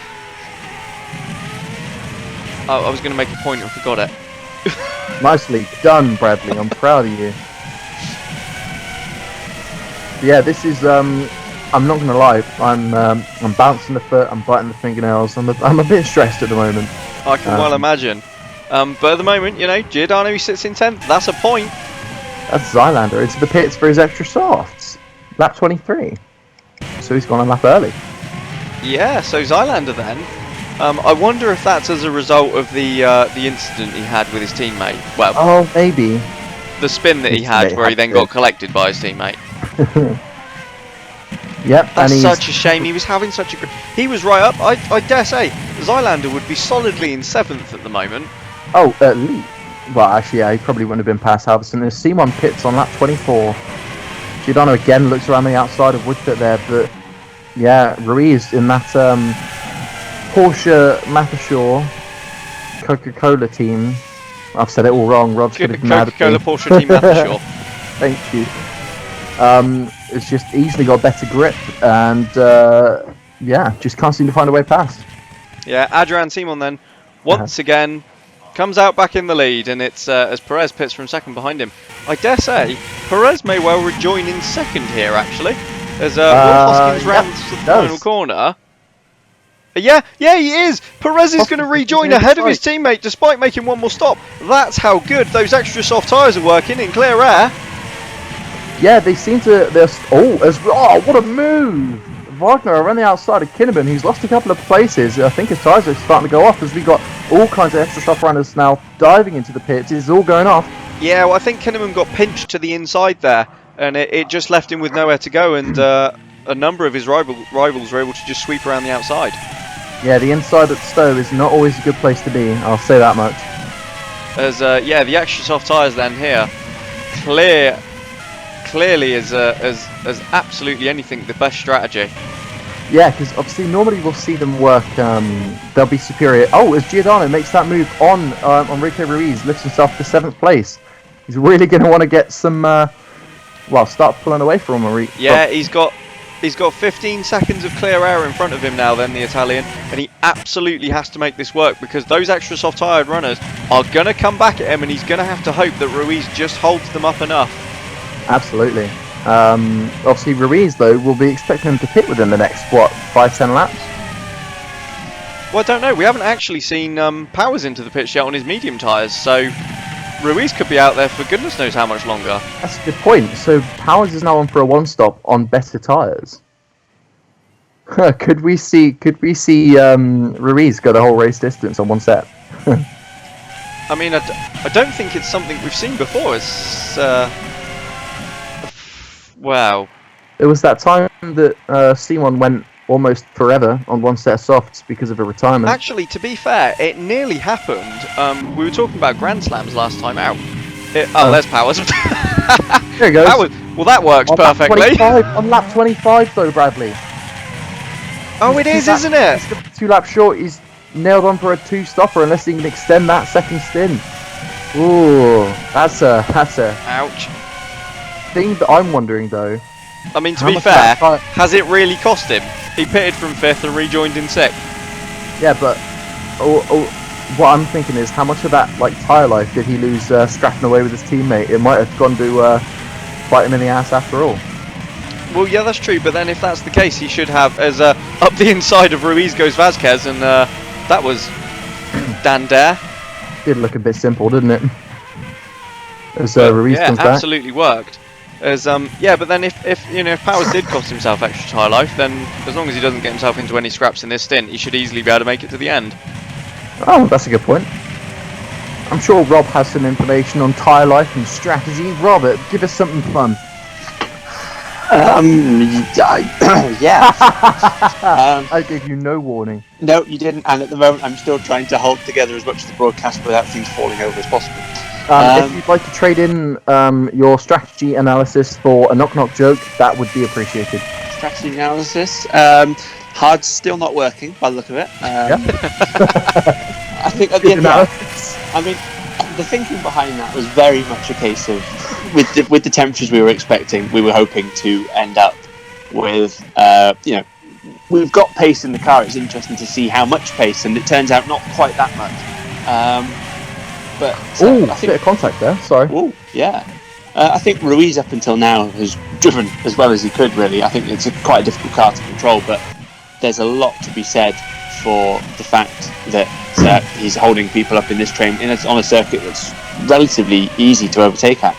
Oh, I was going to make a point and forgot it.
Nicely done, Bradley. I'm proud of you. Yeah, this is. I'm not gonna lie. I'm bouncing the foot. I'm biting the fingernails. I'm a bit stressed at the moment.
I can well imagine. But at the moment, you know, Giordano sits in 10th. That's a point.
That's Zylander into the pits for his extra softs. Lap 23. So he's gone a lap early.
Yeah. So Zylander then. I wonder if that's as a result of the incident he had with his teammate. Well,
oh, maybe.
The spin that he had, where he then got collected by his teammate.
Yep,
that's such a shame. He was having such a great. He was right up. I dare say Zylander would be solidly in 7th at the moment.
Oh, at least. Well, actually, yeah, he probably wouldn't have been past Halverson. There's Simon pits on lap 24. Giordano again looks around the outside of Woodford there, but yeah, Ruiz in that Porsche Mafashaw Coca-Cola team. I've said it all wrong. Rob's going to be mad at me.
Coca-Cola Porsche team Mafashaw.
Thank you. It's just easily got better grip, and yeah, just can't seem to find a way past.
Yeah, Adrian Simon then once again comes out back in the lead, and it's as Perez pits from second behind him. I dare say Perez may well rejoin in second here, actually, as Will Hoskins rounds the final corner. Yeah, he is. Perez is going to rejoin ahead of his teammate despite making one more stop. That's how good those extra soft tyres are working in clear air.
Yeah, they seem to. What a move! Wagner around the outside of Kinnaman. He's lost a couple of places. I think his tyres are starting to go off as we got all kinds of extra soft runners now diving into the pits. It's all going off.
Yeah, well, I think Kinnaman got pinched to the inside there, and it just left him with nowhere to go. And a number of his rivals were able to just sweep around the outside.
Yeah, the inside at Stowe is not always a good place to be. I'll say that much.
As the extra soft tyres then here, clearly as absolutely anything the best strategy.
Yeah, because obviously normally we'll see them work. They'll be superior. Oh, as Giordano makes that move on Enrique Ruiz, lifts himself to 7th place. He's really going to want to get some. Start pulling away from Enrique.
Yeah, he's got He's got 15 seconds of clear air in front of him now, then, the Italian, and he absolutely has to make this work because those extra soft tyred runners are going to come back at him, and he's going to have to hope that Ruiz just holds them up enough.
Absolutely. Obviously, Ruiz, though, will be expecting him to pit within the next, 5-10 laps?
Well, I don't know. We haven't actually seen Powers into the pits yet on his medium tyres, so Ruiz could be out there for goodness knows how much longer.
That's a good point. So Powers is now on for a one-stop on better tyres. Could we see Ruiz go the whole race distance on one set?
I mean, I don't think it's something we've seen before. It's wow.
It was that time that Simon went almost forever on one set of softs because of a retirement.
Actually, to be fair, it nearly happened. We were talking about Grand Slams last time out. There's Powers.
There he goes.
Powers. Well, that works
on
perfectly.
On lap 25, though, Bradley.
Oh, it is, isn't it?
He's 2 laps short. He's nailed on for a 2-stopper unless he can extend that second stint. Ooh, that's a
Ouch.
thing that I'm wondering, though.
I mean, to
How
be
much
fair,
that
has it really cost him? He pitted from 5th and rejoined in 6th.
Yeah, but what I'm thinking is, how much of that tyre life did he lose scrapping away with his teammate? It might have gone to bite him in the ass after all.
Well, yeah, that's true. But then, if that's the case, he should have as up the inside of Ruiz goes Vazquez, and that was Dan Dare.
Did look a bit simple, didn't it? As Ruiz
yeah,
comes back.
absolutely worked. As yeah, but then if Powers did cost himself extra tyre life, then as long as he doesn't get himself into any scraps in this stint, he should easily be able to make it to the end.
Oh, that's a good point. I'm sure Rob has some information on tyre life and strategy. Robert, give us something fun.
Yeah.
I gave you no warning.
No, you didn't, and at the moment I'm still trying to hold together as much of the broadcast without things falling over as possible.
If you'd like to trade in your strategy analysis for a knock-knock joke, that would be appreciated.
Strategy analysis. Hard's still not working by the look of it. I think at the end, I mean, the thinking behind that was very much a case of, with the temperatures we were expecting, we were hoping to end up with, we've got pace in the car. It's interesting to see how much pace, and it turns out not quite that much. But
a bit of contact there. Sorry.
Oh, yeah. I think Ruiz up until now has driven as well as he could. Really, I think it's quite a difficult car to control, but there's a lot to be said for the fact that he's holding people up in this train on a circuit that's relatively easy to overtake at.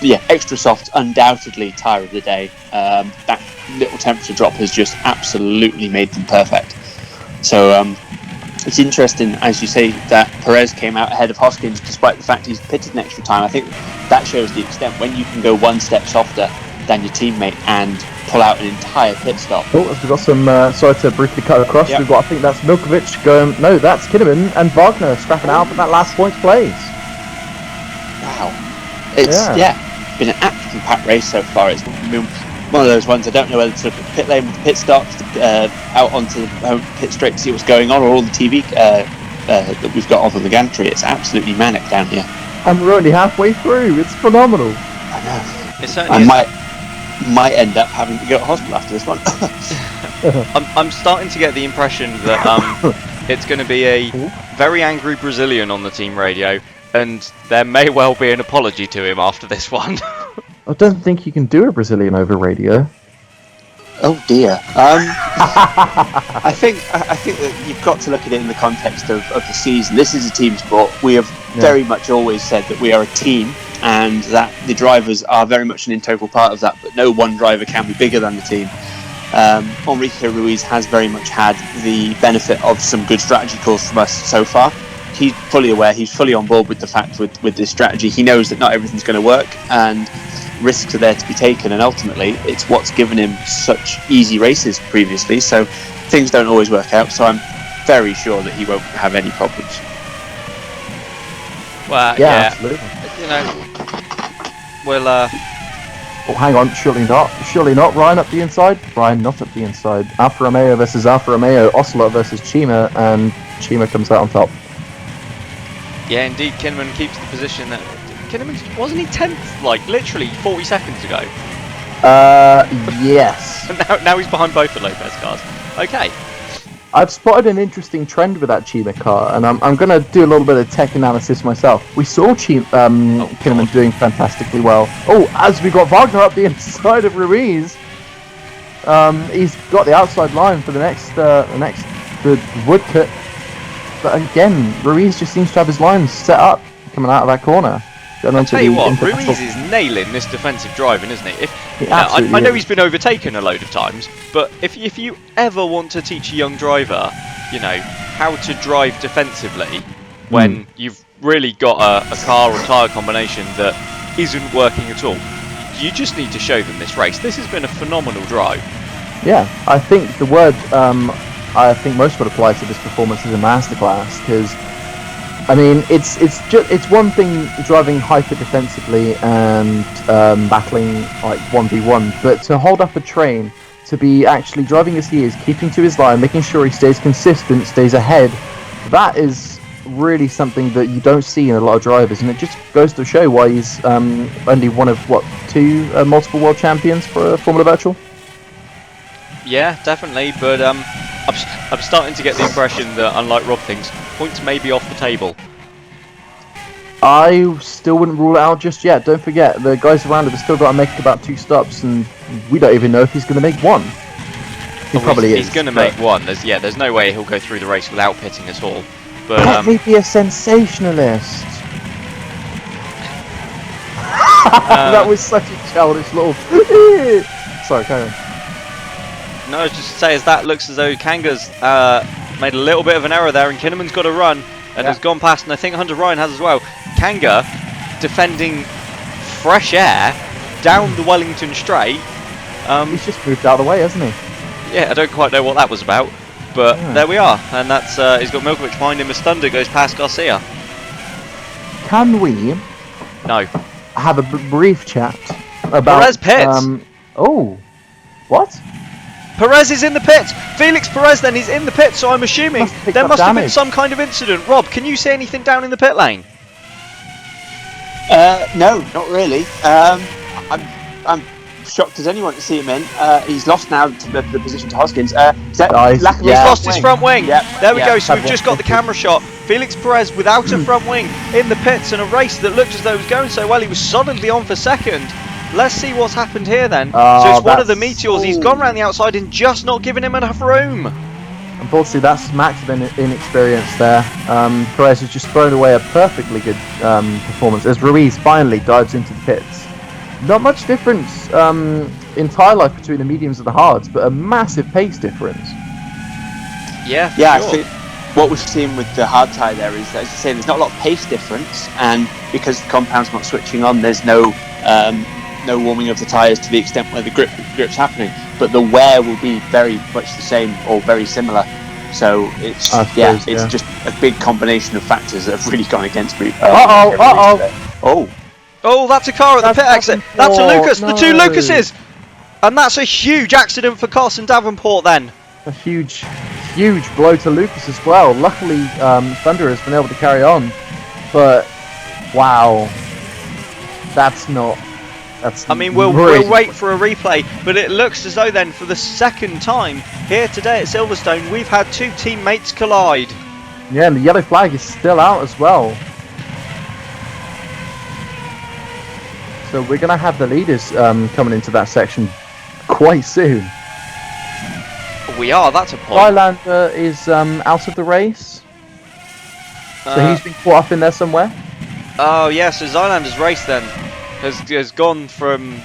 Yeah, extra soft, undoubtedly tyre of the day. That little temperature drop has just absolutely made them perfect. So it's interesting, as you say, that Perez came out ahead of Hoskins despite the fact he's pitted an extra time. I think that shows the extent when you can go one step softer than your teammate and pull out an entire pit stop.
Oh, we've got some, sorry to briefly cut across,
Yep.
We've got, I think that's Milkovic going, no, that's Kinnaman and Wagner scrapping out for that last points place.
Wow. It's, been an absolute packed race so far. It's been one of those ones, I don't know whether to look at the pit lane with the pit stops, out onto the home pit straight to see what's going on, or all the TV that we've got on the gantry. It's absolutely manic down here.
And we're only halfway through, it's phenomenal.
I know.
It certainly
I might end up having to go to hospital after this one.
I'm starting to get the impression that it's going to be a very angry Brazilian on the team radio, and there may well be an apology to him after this one.
I don't think you can do a Brazilian over radio.
Oh dear. I think that you've got to look at it in the context of the season. This is a team sport. We have very much always said that we are a team, and that the drivers are very much an integral part of that, but no one driver can be bigger than the team. Enrique Ruiz has very much had the benefit of some good strategy calls from us so far. He's fully aware, he's fully on board with the fact with this strategy. He knows that not everything's going to work, and risks are there to be taken, and ultimately it's what's given him such easy races previously, so things don't always work out, so I'm very sure that he won't have any problems.
Well,
Yeah, absolutely.
You know, we'll
Oh, hang on, surely not. Ryan up the inside? Ryan not up the inside. Alfa Romeo versus Alfa Romeo, Ocelot versus Chima, and Chima comes out on top.
yeah, indeed, Kinnaman keeps the position that... Kinnaman, wasn't he 10th, like, literally 40 seconds ago?
Yes.
now he's behind both the Lopez cars. Okay.
I've spotted an interesting trend with that Chima car, and I'm going to do a little bit of tech analysis myself. We saw Kinnaman doing fantastically well. Oh, as we got Wagner up the inside of Ruiz, he's got the outside line for the woodcut. But again, Ruiz just seems to have his lines set up coming out of that corner.
I'll tell you what, Ruiz is nailing this defensive driving, isn't he? I know he's been overtaken a load of times, but if you ever want to teach a young driver, how to drive defensively when you've really got a car or tyre combination that isn't working at all, you just need to show them this race. This has been a phenomenal drive.
Yeah, I think the word I think most would apply to this performance is a masterclass, because I mean, it's one thing driving hyper defensively and battling like 1v1, but to hold up a train, to be actually driving as he is, keeping to his line, making sure he stays consistent, stays ahead, that is really something that you don't see in a lot of drivers, and it just goes to show why he's only one of two multiple world champions for Formula Virtual.
Yeah, definitely, but I'm starting to get the impression that, unlike Rob thinks, points may be off the table.
I still wouldn't rule it out just yet. Don't forget, the guys around him have still got to make about 2 stops, and we don't even know if he's going to make one.
He's going to make one. There's no way he'll go through the race without pitting at all. But
let me be a sensationalist. That was such a childish little. Sorry, carry on.
No, I was just to say, as that looks as though Kanga's made a little bit of an error there, and Kinnaman's got a run and has gone past, and I think Hunter Ryan has as well. Kanga defending fresh air down the Wellington Straight.
He's just moved out of the way, hasn't he?
Yeah, I don't quite know what that was about, but there we are, and that's he's got Milkovic behind him as Thunder goes past Garcia.
Can we have a brief chat about
Perez pits?
Oh, what?
Perez is in the pits. Felix Perez then is in the pits, so I'm assuming there must have been some kind of incident. Rob, can you see anything down in the pit lane?
No, not really. I'm shocked as anyone to see him in. He's lost now the position to Hoskins.
He's lost his front wing. There we go. So we've just got the camera shot. Felix Perez without a front wing in the pits, in a race that looked as though it was going so well. He was solidly on for second. Let's see what's happened here then. So it's one of the Meteors. He's gone around the outside and just not giving him enough room.
Unfortunately, that's max of inexperience there. Perez has just thrown away a perfectly good performance as Ruiz finally dives into the pits. Not much difference in tyre life between the mediums and the hards, but a massive pace difference.
Yeah,
sure.
I think what we're seeing with the hard tyre there is, as you say, there's not a lot of pace difference, and because the compound's not switching on, there's no warming of the tyres to the extent where the grip's happening, but the wear will be very much the same or very similar. So it's just a big combination of factors that have really gone against me.
Oh, that's a car at the pit exit. That's a Lucas. The two Lucases, and that's a huge accident for Carson Davenport then.
A huge blow to Lucas as well. Luckily, Thunder has been able to carry on, but wow, we'll
wait for a replay, but it looks as though then for the second time here today at Silverstone we've had two teammates collide.
Yeah, and the yellow flag is still out as well. So we're going to have the leaders coming into that section quite soon.
We are, that's a point.
Rylander is out of the race. So he's been caught up in there somewhere.
Oh yeah, so Zylander's race then has gone from,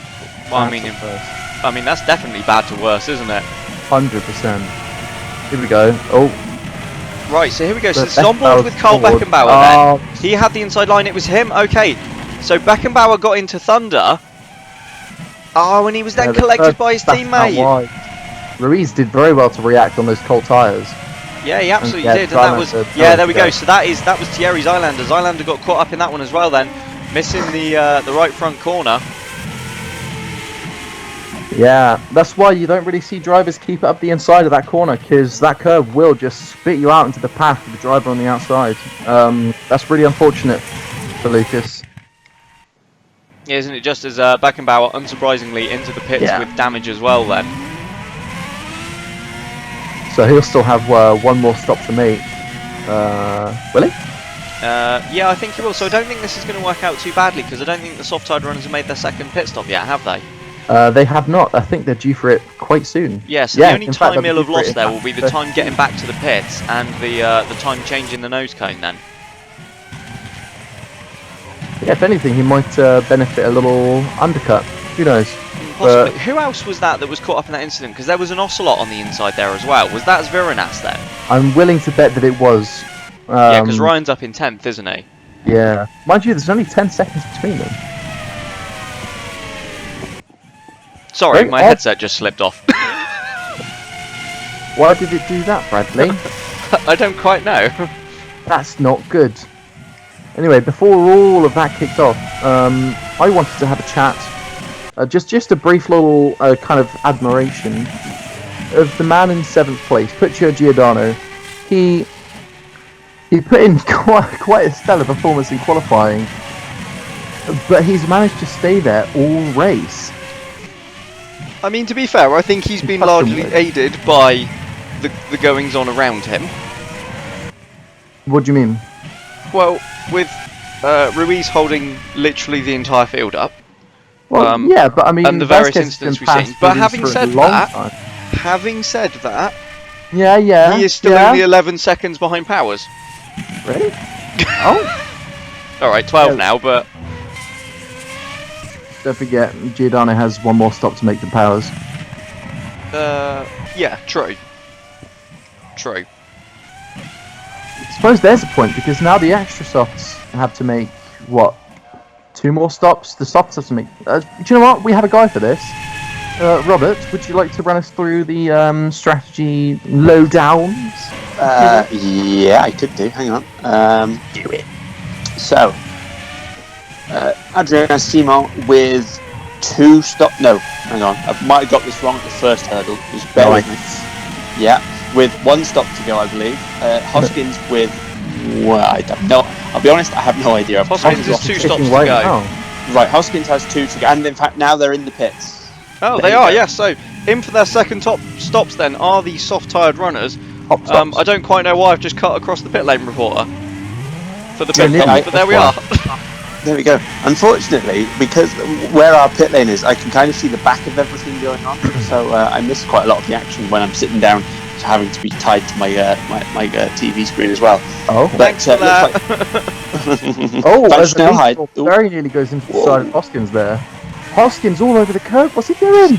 I mean that's definitely bad to worse, isn't it?
100%. Here we go. Oh.
Right, so here we go. So it's on board with Carl Beckenbauer then. He had the inside line, it was him. Okay, so Beckenbauer got into Thunder. Oh, and he was then collected by his teammate.
Ruiz did very well to react on those cold tyres.
Yeah, he absolutely did, and that was there we go. So that was Thierry Zylander. Zylander got caught up in that one as well then, missing the right front corner.
Yeah, that's why you don't really see drivers keep it up the inside of that corner, because that curve will just spit you out into the path of the driver on the outside. That's really unfortunate for Lucas.
Yeah, isn't it just as Beckenbauer, unsurprisingly, into the pits
Yeah.
with damage as well then?
So he'll still have one more stop to make. Will he?
Yeah, I think he will. So I don't think this is going to work out too badly, because I don't think the soft-tide runners have made their second pit stop yet, have they?
They have not. I think they're due for it quite soon.
Yeah, so
Yeah,
the only
in fact,
time
they'll
he'll
be
have
due for
lost
it
there
in
will be the
fact.
time getting back to the pits and the time changing the nose cone then.
Yeah, if anything, he might benefit a little undercut. Who knows?
Possibly. Who else was that was caught up in that incident? Because there was an ocelot on the inside there as well. Was that Zviranas then?
I'm willing to bet that it was.
Yeah, because Ryan's up in 10th, isn't he?
Yeah. Mind you, there's only 10 seconds between them.
Sorry,
Very
my
odd.
headset just slipped off.
Why did it do that, Bradley?
I don't quite know.
That's not good. Anyway, before all of that kicked off, I wanted to have a chat, just a brief little kind of admiration of the man in 7th place, Puccio Giordano. He put in quite a stellar performance in qualifying, but he's managed to stay there all race.
I mean, to be fair, I think he's been largely aided by the goings on around him.
What do you mean?
Well, with Ruiz holding literally the entire field up.
Well, yeah, but I mean,
and the various
Vasquez has
incidents
been
we've seen.
past
But
Ruiz
having
for a
said
long
that,
time.
he is still only 11 seconds behind Powers.
Really? Oh.
All right, 12
Yeah.
now, but
Don't forget, Giordano has one more stop to make than Powers.
yeah, true. True.
I suppose there's a point, because now the extra softs have to make, what, 2 more stops? The softs have to make... do you know what? We have a guy for this. Robert, would you like to run us through the strategy lowdowns?
Yeah, I could do. Hang on. Do it. So, Adrian Simo with 2 stop. No, hang on. I might have got this wrong at the first hurdle. Just bear with me. Yeah, with 1 stop to go, I believe. Hoskins with. Well, I don't know. I'll be honest, I have no idea.
Hoskins is 2 stops to
right
go.
now.
Right, Hoskins has 2 to go, and in fact now they're in the pits.
Oh,
There
they
you
are,
go.
yes. So, in for their second top stops then are the soft-tired runners.
Hop stops.
I don't quite know why I've just cut across the pit lane reporter for the
Yeah,
pit
nearly.
lane, but there we are.
There we go. Unfortunately, because where our pit lane is, I can kind of see the back of everything going on, so I miss quite a lot of the action when I'm sitting down, having to be tied to my my TV screen as well.
Oh.
Thanks for that.
Oh,
Van
as the
Snelheid.
meatball very nearly goes into the side of Hoskins there. Hoskins all over the curb. What's he doing?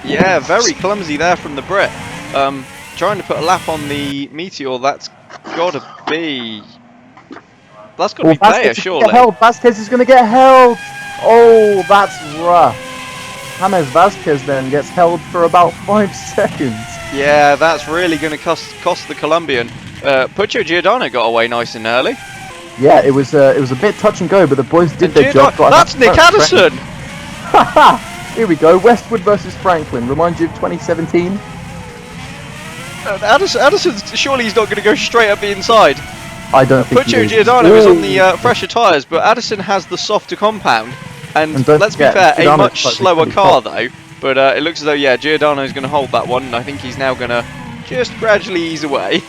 Yeah, very clumsy there from the Brit. Trying to put a lap on the Meteor, that's gotta be Player,
Vasquez is
surely.
gonna get held. Vasquez is going to get held. Oh, that's rough. James Vasquez then gets held for about 5 seconds.
Yeah, that's really going to cost the Colombian. Puccio Giordano got away nice and early.
Yeah, it was a bit touch and go, but the boys did their job.
That's Nick Addison!
Haha! Here we go. Westwood versus Franklin. Remind you of 2017?
Addison, surely he's not going to go straight up the inside.
I don't think
Puccio
he is.
Giordano is on the fresher tyres, but Addison has the softer compound. And
don't
let's be
forget,
fair, a
Giordano's
much
slightly
slower
pretty
car
top.
though. But it looks as though, yeah, Giordano's going to hold that one, and I think he's now going to just gradually ease away.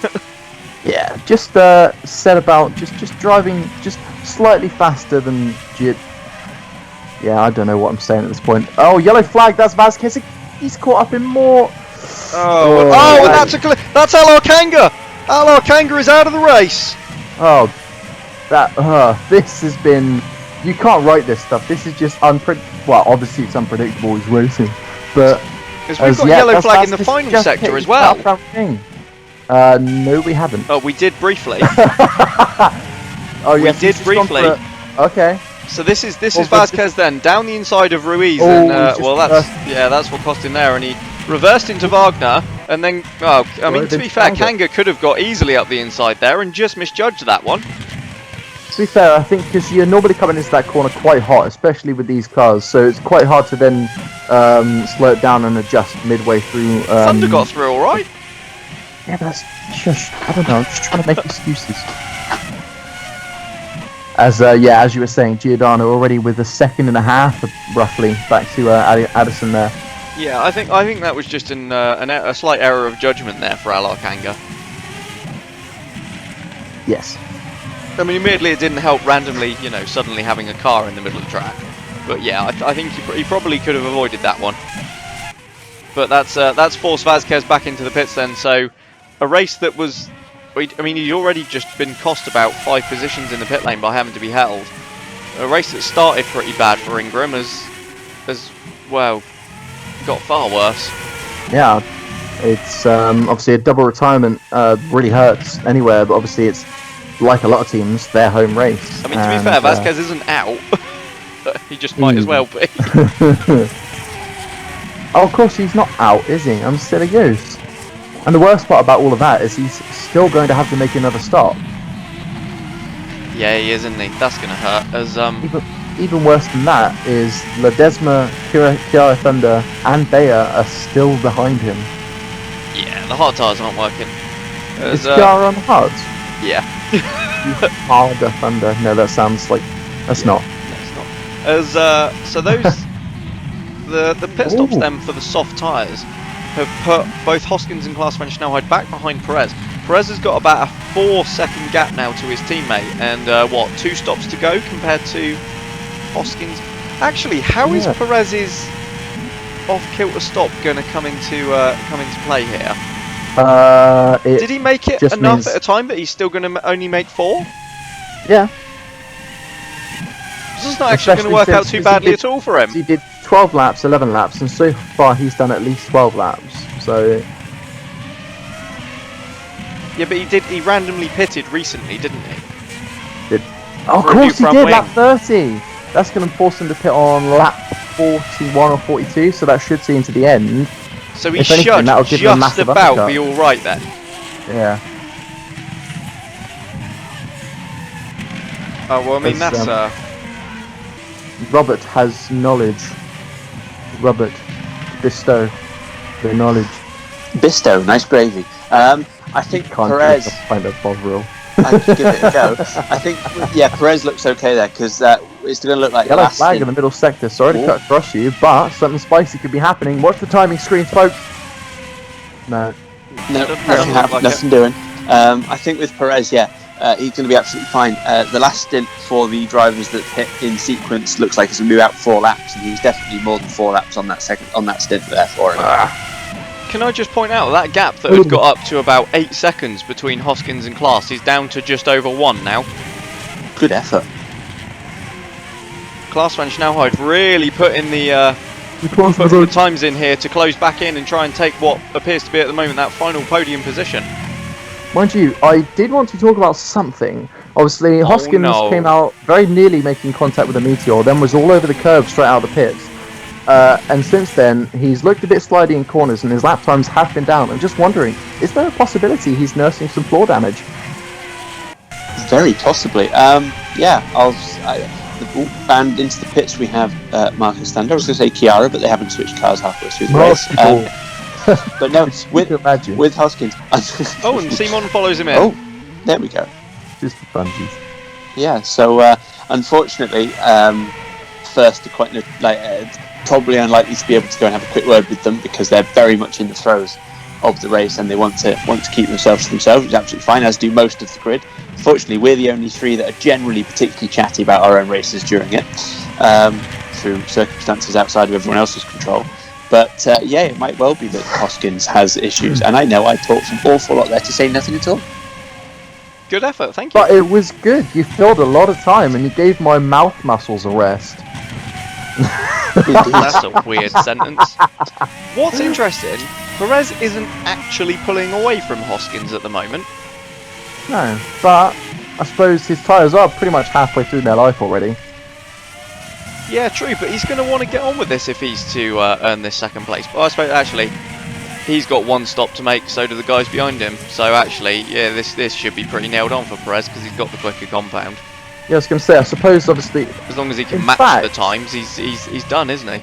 Yeah, just set about just driving just slightly faster than Yeah, I don't know what I'm saying at this point. Oh, yellow flag. That's Vasquez. He's caught up in more.
And that's Alor Kanga. Alor Kanga is out of the race.
Oh, this has been. You can't write this stuff. This is just unpredictable. Well, obviously it's unpredictable. He's racing, but
Because we've got yellow flag in the final sector as well.
No, we haven't.
Oh, we did briefly.
Oh,
We
yes,
did
he's just gone
briefly.
for okay.
So this is
Well, but
Vasquez then down the inside of Ruiz,
Oh,
and
he's just
that's what cost him there, and he reversed into Wagner, and then I mean to be fair, Kanga could have got easily up the inside there and just misjudged that one.
To be fair, I think because you're normally coming into that corner quite hot, especially with these cars, so it's quite hard to then slow it down and adjust midway through.
Thunder got through all right.
Yeah, but that's shush. I don't know. I'm just trying to make excuses. as you were saying, Giordano already with a second and a half, roughly, back to Addison there.
Yeah, I think that was just a slight error of judgment there for Alok Anger.
Yes.
I mean, admittedly, it didn't help randomly, suddenly having a car in the middle of the track. But yeah, I think he probably could have avoided that one. But that's forced Vasquez back into the pits then. So a race that was, I mean, he'd already just been cost about 5 positions in the pit lane by having to be held. A race that started pretty bad for Ingram has well got far worse.
Yeah, it's obviously a double retirement really hurts anywhere, but obviously it's like a lot of teams, their home race.
I mean, to be fair, Vasquez isn't out. He just might as well be.
Oh, of course he's not out, is he? I'm silly goose. And the worst part about all of that is he's still going to have to make another stop.
Yeah, he is, isn't he? That's going to hurt. As
Even worse than that is Ledesma, Kiara Thunder, and Bayer are still behind him.
Yeah, the hard tyres aren't working.
Is Kiara on the hards?
Yeah.
Harder Thunder. No, that sounds like that's not.
No, it's not. So those the pit stops then for the soft tyres have put both Hoskins and Klaas van Snelheid back behind Perez. Perez has got about a 4-second gap now to his teammate, and 2 stops to go compared to Hoskins. Actually, how is Perez's off-kilter stop going to come into play here? Did he make it enough at a time that he's still going to only make 4?
Yeah.
This is not actually going to work out too badly at all for him.
He did 12 laps, 11 laps, and so far he's done at least 12 laps. So.
Yeah, but he randomly pitted recently, didn't he?
Oh, of course he did, lap 30! That's going to force him to pit on lap 41 or 42, so that should see him to the end.
So he should just about be alright then.
Yeah.
Oh, well, I mean, that's...
Robert has knowledge. Robert, bestow the knowledge.
Bestow, nice gravy. I think Perez...
Find a Bovril.
I'd give it a go. I think, Perez looks okay there, because it's going to look like...
Yellow flag in the middle sector. Sorry to cut across you, but something spicy could be happening. Watch the timing screens, folks. No,
nothing doing. I think with Perez, he's going to be absolutely fine. The last stint for the drivers that hit in sequence looks like it's going to be about 4 laps, and he was definitely more than 4 laps on that stint there for him.
Can I just point out that gap that had got up to about 8 seconds between Hoskins and Klaas is down to just over 1 now.
Good effort.
Klaas van Snelheid really putting the times in here to close back in and try and take what appears to be at the moment that final podium position.
Mind you, I did want to talk about something. Obviously, Hoskins came out very nearly making contact with the Meteor, then was all over the curb straight out of the pits. And since then, he's looked a bit slidey in corners and his lap times have been down. I'm just wondering, is there a possibility he's nursing some floor damage?
Very possibly. And into the pits we have Marcus Thunder. I was going to say Chiara, but they haven't switched cars halfway through the race. But no, with Hoskins.
Oh, and Simon follows him in.
Oh, there we go.
Just for funsies.
Yeah, so unfortunately, first to quite probably unlikely to be able to go and have a quick word with them because they're very much in the throes of the race and they want to keep themselves to themselves, which is absolutely fine, as do most of the grid. Fortunately, we're the only 3 that are generally particularly chatty about our own races during it, through circumstances outside of everyone else's control. But it might well be that Hoskins has issues, and I know I talked an awful lot there to say nothing at all.
Good effort, thank you.
But it was good. You filled a lot of time, and you gave my mouth muscles a rest.
That's a weird sentence. What's interesting, Perez isn't actually pulling away from Hoskins at the moment.
No, but I suppose his tyres are pretty much halfway through their life already.
Yeah, true, but he's going to want to get on with this if he's to earn this second place. But I suppose, actually, he's got 1 stop to make, so do the guys behind him. So actually, this should be pretty nailed on for Perez because he's got the quicker compound.
Yeah, I was going to say, I suppose, obviously...
As long as he can match the times, he's done, isn't he?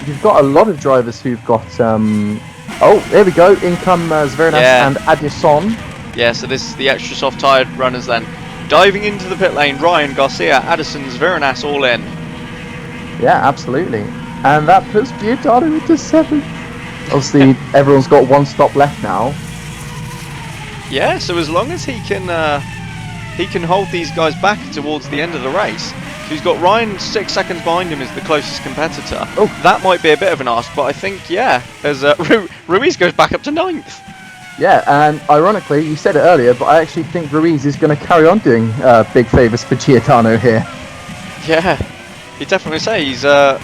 You've got a lot of drivers who've got... Oh, there we go. In come Zverinas and Addison.
Yeah, so this is the extra soft tyred runners then. Diving into the pit lane, Ryan, Garcia, Addison's Veranas all in.
Yeah, absolutely. And that puts Giordano into 7th. Obviously, everyone's got one stop left now.
Yeah, so as long as he can hold these guys back towards the end of the race. So he's got Ryan 6 seconds behind him as the closest competitor.
Oh.
That might be a bit of an ask, but I think, yeah, as Ruiz goes back up to 9th.
Yeah, and ironically, you said it earlier, but I actually think Ruiz is going to carry on doing big favours for Giordano here.
Yeah, you definitely say he's... what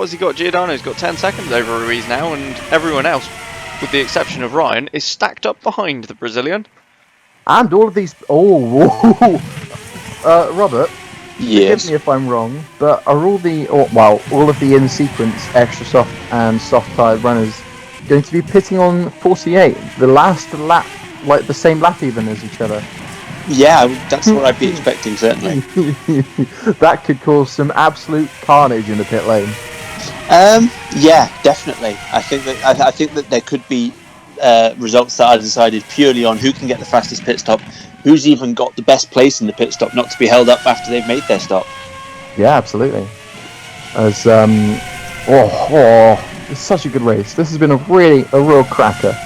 has he got? Giordano's got 10 seconds over Ruiz now, and everyone else, with the exception of Ryan, is stacked up behind the Brazilian.
And all of these... Robert,
Yes.
forgive me if I'm wrong, but are all of the in-sequence extra soft and soft-tyre runners going to be pitting on 48, the last lap, like the same lap even as each other?
Yeah, that's what I'd be expecting, certainly.
That could cause some absolute carnage in the pit lane.
Yeah, definitely. I think that there could be results that are decided purely on who can get the fastest pit stop, who's even got the best place in the pit stop, not to be held up after they've made their stop.
Yeah, absolutely. As it's such a good race. This has been a real cracker.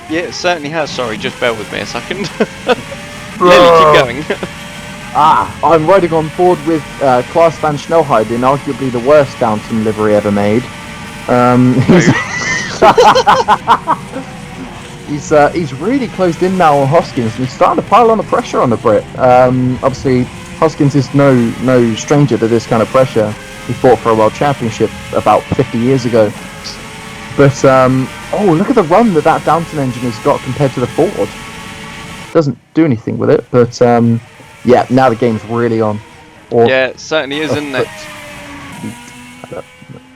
Yeah, it certainly has. Sorry, just bear with me a second. Lily, keep going.
I'm riding on board with Klaas van Snelheid in arguably the worst Downton livery ever made. He's really closed in now on Hoskins, and he's starting to pile on the pressure on the Brit. Obviously, Hoskins is no stranger to this kind of pressure. He fought for a world championship about 50 years ago. But look at the run that Downton engine has got compared to the Ford. Doesn't do anything with it, but yeah, now the game's really on.
Yeah, it certainly is, isn't it?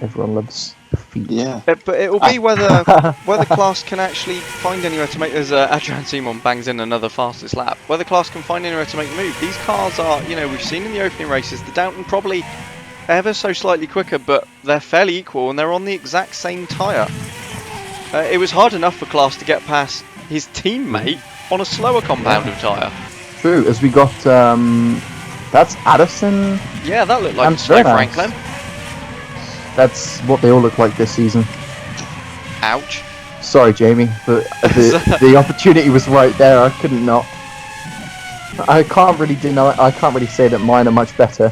Everyone loves the feet.
Yeah.
But it'll be whether Klaas can actually find anywhere to make. As Adrian Simon bangs in another fastest lap, whether Klaas can find anywhere to make the move. These cars are, we've seen in the opening races, the Downton probably ever so slightly quicker, but they're fairly equal and they're on the exact same tyre. It was hard enough for Klaas to get past his teammate on a slower compound of tyre.
True, as we got that's Addison.
Yeah, that looked like
and
a slow
Veranas.
Franklin.
That's what they all look like this season.
Ouch.
Sorry, Jamie, but the opportunity was right there. I couldn't not. I can't really say that mine are much better.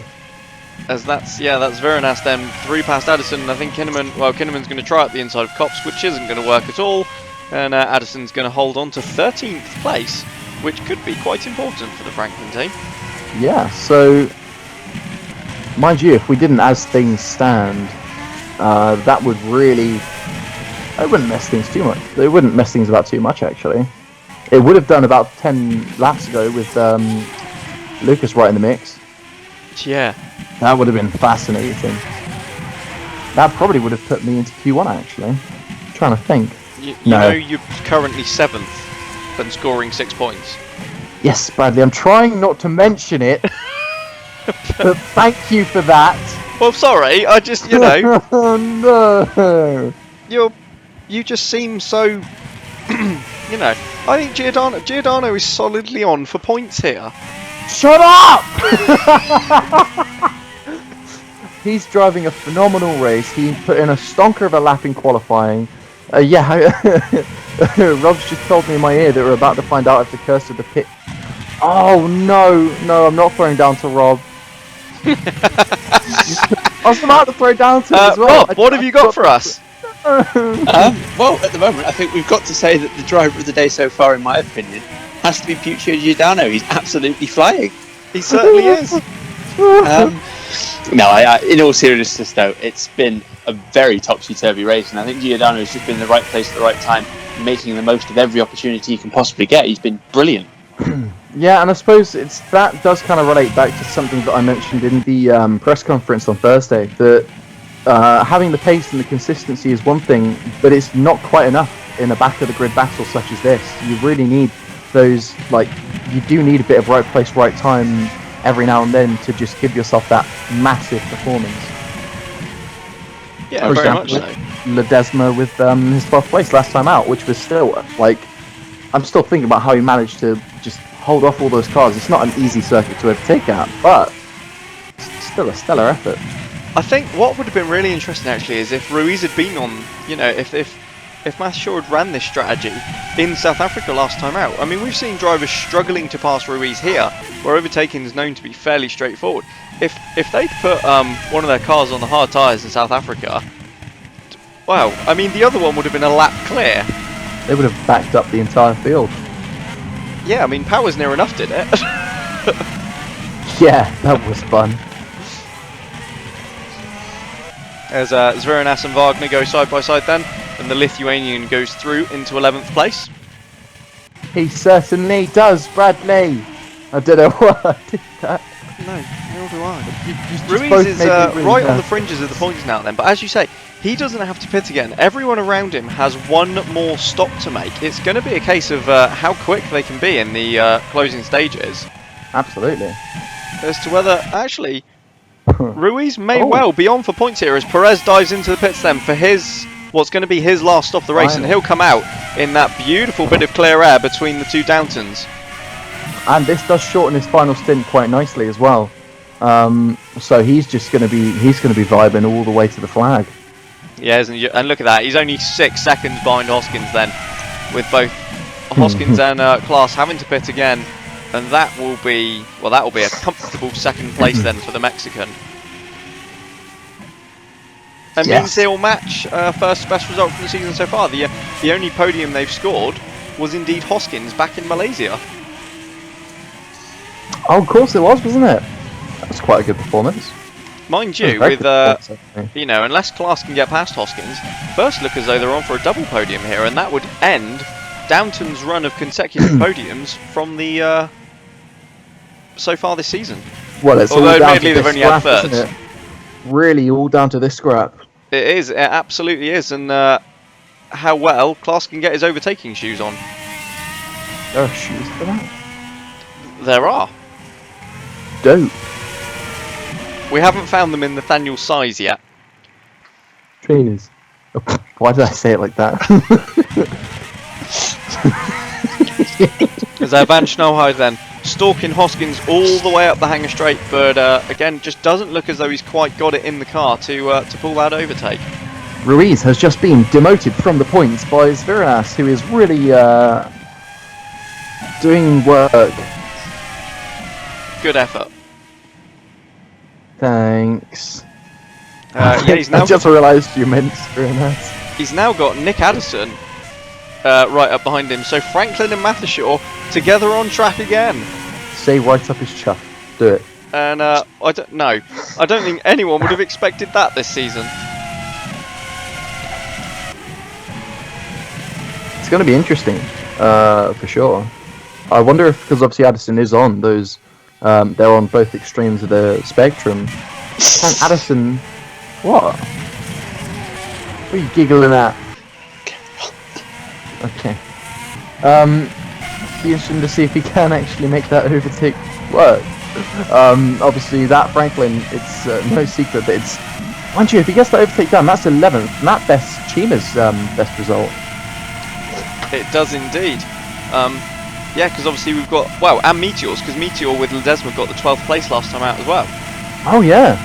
As that's Veranas then, 3 past Addison. I think Kinnaman's going to try out the inside of Kops, which isn't going to work at all. And Addison's going to hold on to 13th place, which could be quite important for the Franklin team.
Yeah, so mind you, if we didn't as things stand, that would really... It wouldn't mess things too much. It wouldn't mess things about too much, actually. It would have done about 10 laps ago with Lucas right in the mix.
Yeah.
That would have been fascinating. That probably would have put me into Q1, actually. I'm trying to think.
You
No.
know you're currently 7th and scoring 6 points.
Yes, Bradley, I'm trying not to mention it. But thank you for that.
Well, sorry, I just,
Oh, no.
you just seem so, I think Giordano is solidly on for points here.
Shut up! He's driving a phenomenal race. He put in a stonker of a lap in qualifying. Rob's just told me in my ear that we're about to find out if the curse of the pit... Oh, no, I'm not throwing down to Rob. I was about to throw down to him as well.
Rob, what have you got for us?
Well, at the moment, I think we've got to say that the driver of the day so far, in my opinion, has to be Puccio Giordano. He's absolutely flying.
He certainly is.
In all seriousness, though, it's been a very topsy-turvy race, and I think Giordano has just been in the right place at the right time, making the most of every opportunity he can possibly get. He's been brilliant.
Yeah, and I suppose that does kind of relate back to something that I mentioned in the press conference on Thursday, that having the pace and the consistency is one thing, but it's not quite enough in a back-of-the-grid battle such as this. You really need those, you do need a bit of right place, right time every now and then to just give yourself that massive performance.
Yeah,
For
very
example,
much so.
Ledesma with his 12th place last time out, which was still, I'm still thinking about how he managed to just hold off all those cars. It's not an easy circuit to overtake at, but it's still a stellar effort.
I think what would have been really interesting actually is if Ruiz had been on, you know, if Matthew Shaw had ran this strategy in South Africa last time out. I mean, we've seen drivers struggling to pass Ruiz here, where overtaking is known to be fairly straightforward. If they'd put one of their cars on the hard tyres in South Africa, wow, I mean, the other one would have been a lap clear.
They would have backed up the entire field.
Yeah, I mean, Power's near enough did it.
Yeah, that was fun.
As Zveranas and Wagner go side by side then, and the Lithuanian goes through into 11th place.
He certainly does, Bradley. I don't know why I did that.
No, nor do I.
You just
Ruiz
both
is
made me really
right on the
nervous.
fringes of the points now then, but as you say, he doesn't have to pit again. Everyone around him has one more stop to make. It's going to be a case of how quick they can be in the closing stages.
Absolutely.
As to whether, actually, Ruiz may well be on for points here as Perez dives into the pits then for what's going to be his last stop of the race, and he'll come out in that beautiful bit of clear air between the two Downtons.
And this does shorten his final stint quite nicely as well. So he's going to be vibing all the way to the flag.
Yeah, and look at that, he's only 6 seconds behind Hoskins then, with both Hoskins and Klaas having to pit again, and that will be a comfortable second place then for the Mexican. And means they'll match first best result from the season so far. The only podium they've scored was indeed Hoskins back in Malaysia.
Oh, of course it was, wasn't it? That was quite a good performance.
Mind you, with you know, unless Klaas can get past Hoskins, first look as though they're on for a double podium here, and that would end Downton's run of consecutive podiums from the so far this season.
Well, it's
although
all down
admittedly
to
they've
this
only had
scrap,
thirds.
isn't it? Really, all down to this scrap.
It is, it absolutely is, and how well Klaas can get his overtaking shoes on.
There are shoes for that?
There are.
Dope.
We haven't found them in Nathaniel's size yet.
Trainers. Oh, why did I say it like that?
As Van Schnellheid then stalking Hoskins all the way up the hanger straight, but again just doesn't look as though he's quite got it in the car to pull that overtake.
Ruiz has just been demoted from the points by Zveranas, who is really doing work.
Good effort.
Thanks.
Yeah, he's now
I just realised you meant Zveranas.
He's now got Nick Addison right up behind him, so Franklin and Mathishaw together on track again.
Say right up his chuff. Do it.
And I don't think anyone would have expected that this season.
It's going to be interesting, for sure. I wonder if, because obviously Addison is on those, they're on both extremes of the spectrum. Can Addison... What? What are you giggling at? Okay. Be interesting to see if he can actually make that overtake work. Obviously that Franklin, it's no secret that it's... Mind you, if he gets that overtake done, that's 11th, and that bests Chima's best result.
It does indeed. Yeah, because obviously we've got, well, and Meteors, because Meteor with Ledesma got the 12th place last time out as well.
Oh yeah.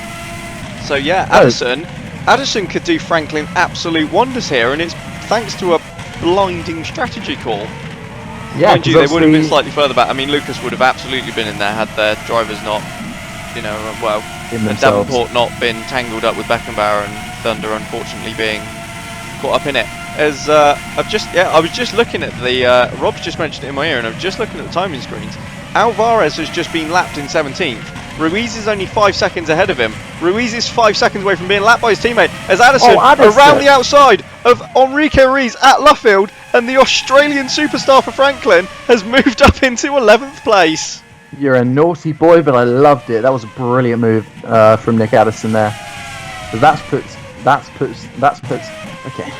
So yeah, Addison could do Franklin absolute wonders here, and it's thanks to a blinding strategy call.
Yeah,
mind you, they would have been slightly further back. I mean, Lucas would have absolutely been in there had their drivers not, you know, well, and Davenport not been tangled up with Beckenbauer and Thunder, unfortunately being caught up in it. As I was just looking at the, Rob's just mentioned it in my ear, and I was just looking at the timing screens. Alvarez has just been lapped in 17th. Ruiz is only 5 seconds ahead of him. Ruiz is 5 seconds away from being lapped by his teammate as Addison around the outside of Enrique Ruiz at Luffield, and the Australian superstar for Franklin has moved up into 11th place.
You're a naughty boy, but I loved it. That was a brilliant move from Nick Addison there. So that's puts. Okay.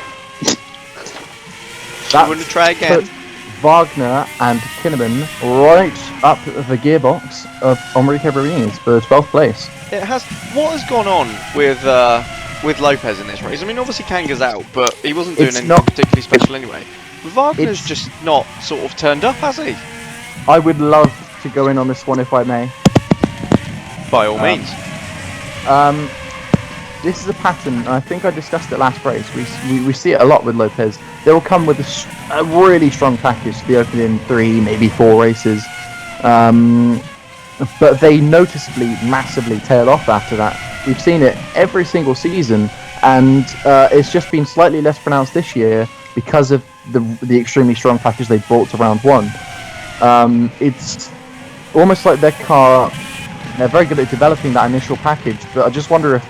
I'm going to try again.
Puts Wagner and Kinnaman right up the gearbox of Enrique Ruiz for 12th place.
It has. What has gone on with Lopez in this race? I mean, obviously Kanga's out, but he wasn't doing anything particularly special anyway. Wagner's just not sort of turned up, has he?
I would love to go in on this one if I may.
By all means.
This is a pattern, and I think I discussed it last race. We see it a lot with Lopez. They will come with a really strong package to the opening 3, maybe 4 races. But they noticeably, massively tail off after that. We've seen it every single season, and it's just been slightly less pronounced this year because of the extremely strong package they brought to round 1. It's almost like their car, they're very good at developing that initial package, but I just wonder if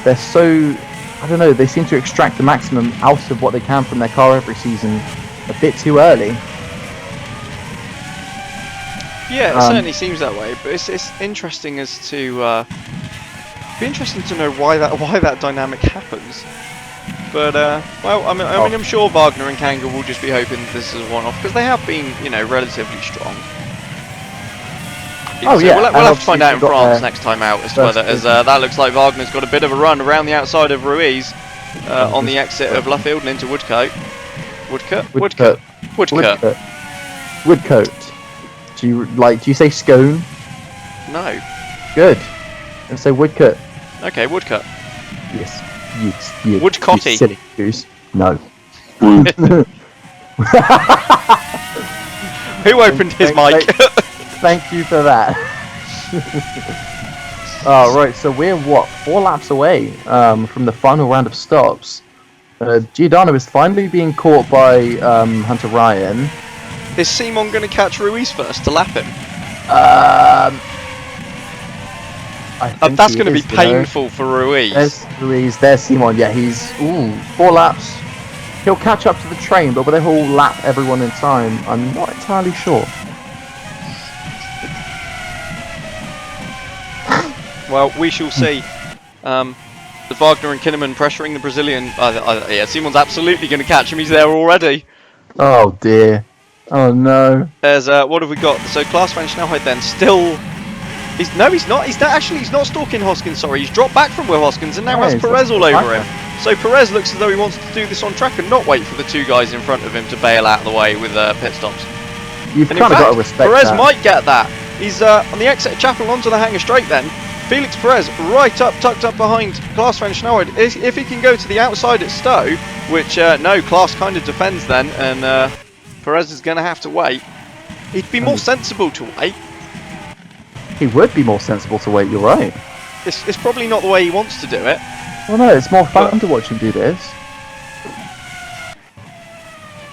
they're so, I don't know, they seem to extract the maximum out of what they can from their car every season a bit too early.
Yeah, it certainly seems that way, but it's interesting as to be interesting to know why that dynamic happens. But well, I mean, I'm sure Wagner and Kanga will just be hoping that this is a one-off because they have been, you know, relatively strong.
Oh
so
yeah,
we'll have to find out in France next time out as to whether, as that looks like Wagner's got a bit of a run around the outside of Ruiz on the exit of Luffield and into Woodcote. Woodcote.
Do you say scone?
No.
Good. Let's say Woodcote.
Okay, Woodcote.
Yes. You
Woodcotty.
You silly goose. No.
Who opened his mic?
Thank you for that. Oh, right, so we're, 4 laps away from the final round of stops. Giordano is finally being caught by Hunter Ryan.
Is Simon going to catch Ruiz first to lap him? That's going to be painful for Ruiz.
There's Ruiz, there's Simon. Yeah, he's 4 laps. He'll catch up to the train, but whether he'll lap everyone in time, I'm not entirely sure.
Well, we shall see. The Wagner and Kinnaman pressuring the Brazilian. Yeah, Simon's absolutely going to catch him. He's there already.
Oh dear. Oh no.
There's what have we got? So Klaas van Snelheid then still. He's not. He's not stalking Hoskins. Sorry, he's dropped back from Will Hoskins and now has Perez all over him. So Perez looks as though he wants to do this on track and not wait for the 2 guys in front of him to bail out of the way with pit stops.
You've kind of got to respect
Perez
that.
might get that. He's on the exit of Chapel onto the hanger straight then. Felix Perez right up, tucked up behind Klaas van Snelheid. If he can go to the outside at Stowe, which no, Klaas kind of defends then, and Perez is going to have to wait. He'd be more sensible to wait.
He would be more sensible to wait, you're right.
It's probably not the way he wants to do it.
Well no, it's more fun to watch him do this.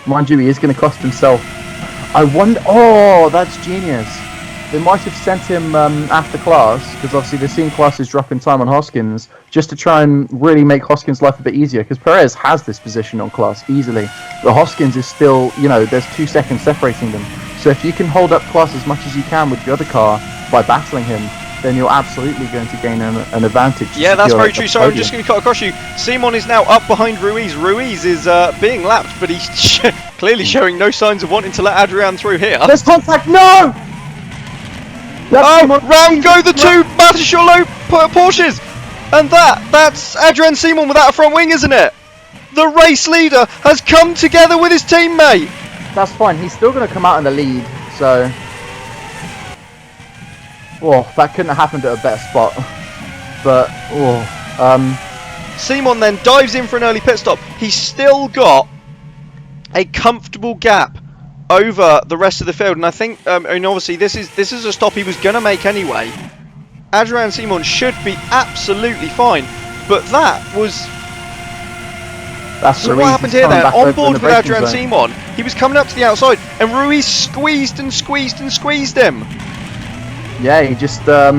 Mind you, he is going to cost himself. I wonder, oh, that's genius. They might have sent him after Klaas, because obviously they've seen Klaas is dropping time on Hoskins, just to try and really make Hoskins' life a bit easier, because Perez has this position on Klaas easily. But Hoskins is still, you know, there's 2 seconds separating them. So if you can hold up Klaas as much as you can with the other car by battling him, then you're absolutely going to gain an advantage.
Yeah, that's very true. So I'm just going to cut across you. Simon is now up behind Ruiz. Ruiz is being lapped, but he's clearly showing no signs of wanting to let Adrian through here.
There's contact, no!
Round go the 2 Batisholo Porsches! And that's Adrian Simon without a front wing, isn't it? The race leader has come together with his teammate!
That's fine, he's still going to come out in the lead, so... Well, that couldn't have happened at a better spot. But,
Simon then dives in for an early pit stop. He's still got a comfortable gap over the rest of the field, and I think, and obviously this is a stop he was going to make anyway. Adrian Simon should be absolutely fine, but that's what happened here then. On board with Adrian Simon, he was coming up to the outside, and Ruiz squeezed him.
Yeah, he just got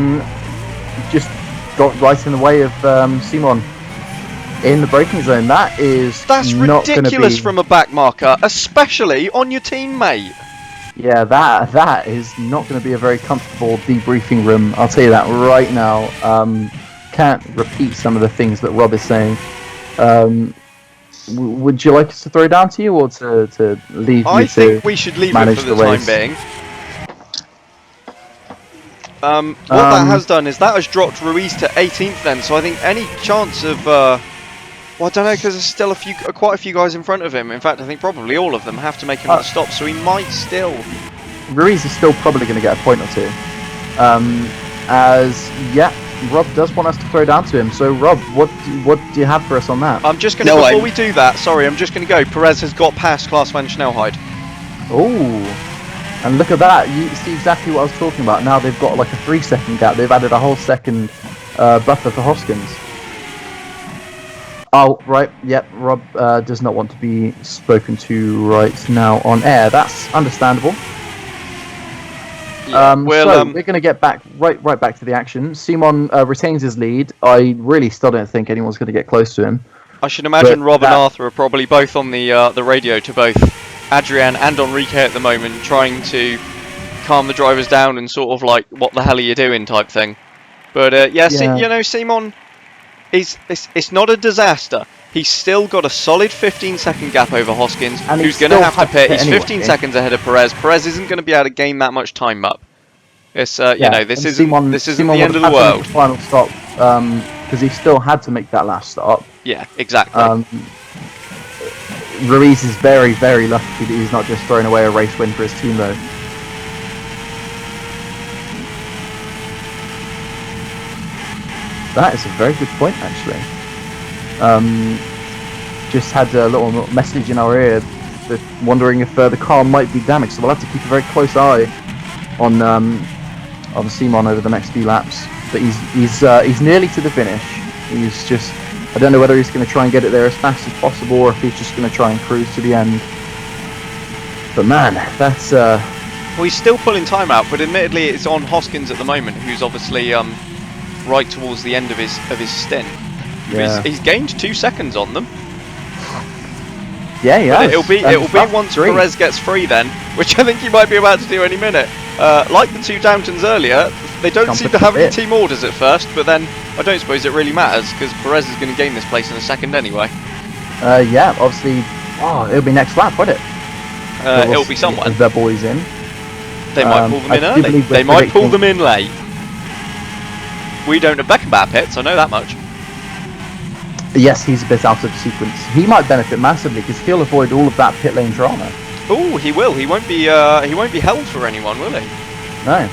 right in the way of Simon in the braking zone. That's
ridiculous from a back marker, especially on your teammate.
Yeah, that is not going to be a very comfortable debriefing room. I'll tell you that right now. Can't repeat some of the things that Rob is saying. Would you like us to throw down to you, or to leave?
I think we should leave it for the time being. What that has done is that has dropped Ruiz to 18th then, so I think any chance of Well, I don't know, because there's still quite a few guys in front of him. In fact, I think probably all of them have to make another stop, so he might still.
Ruiz is still probably going to get a point or two. Rob does want us to throw down to him. So, Rob, what do you have for us on that?
I'm just going to, before we do that, sorry, I'm just going to go. Perez has got past Klaas van Snelheid.
Oh, and look at that. You see exactly what I was talking about. Now they've got like a 3-second gap. They've added a whole second buffer for Hoskins. Oh, right. Yep. Rob does not want to be spoken to right now on air. That's understandable.
Yeah,
so we're going to get right back to the action. Simon retains his lead. I really still don't think anyone's going to get close to him.
I should imagine Rob and Arthur are probably both on the radio to both Adrian and Enrique at the moment, trying to calm the drivers down and sort of like, what the hell are you doing type thing. But Simon, it's not a disaster. He's still got a solid 15-second gap over Hoskins,
and
who's going to have to pit. He's
anyway.
15 seconds ahead of Perez. Perez isn't going to be able to gain that much time up. It's this isn't the end of the world.
Final stop, because he still had to make that last stop.
Yeah, exactly.
Ruiz is very, very lucky that he's not just throwing away a race win for his team, though. That is a very good point, actually. Just had a little message in our ear, wondering if the car might be damaged. So we'll have to keep a very close eye on Simon over the next few laps. But he's nearly to the finish. He's just, I don't know whether he's going to try and get it there as fast as possible, or if he's just going to try and cruise to the end. But man, that's
well, he's still pulling time out, but admittedly it's on Hoskins at the moment, who's obviously right towards the end of his stint.
Yeah.
He's gained 2 seconds on them.
Yeah, yeah.
It'll be once Perez gets free then, which I think he might be about to do any minute. Like the two Downtons earlier, they don't seem to have any team orders at first, but then I don't suppose it really matters because Perez is going to gain this place in a second anyway.
Yeah, obviously. Oh, it'll be next lap, won't it?
It'll be someone.
The boys in.
They might pull them in early. They might pull them in late. We don't have Beckenbauer pits, I know that much.
Yes, he's a bit out of sequence. He might benefit massively because he'll avoid all of that pit lane drama.
Oh, he will. He won't be held for anyone, will he?
No.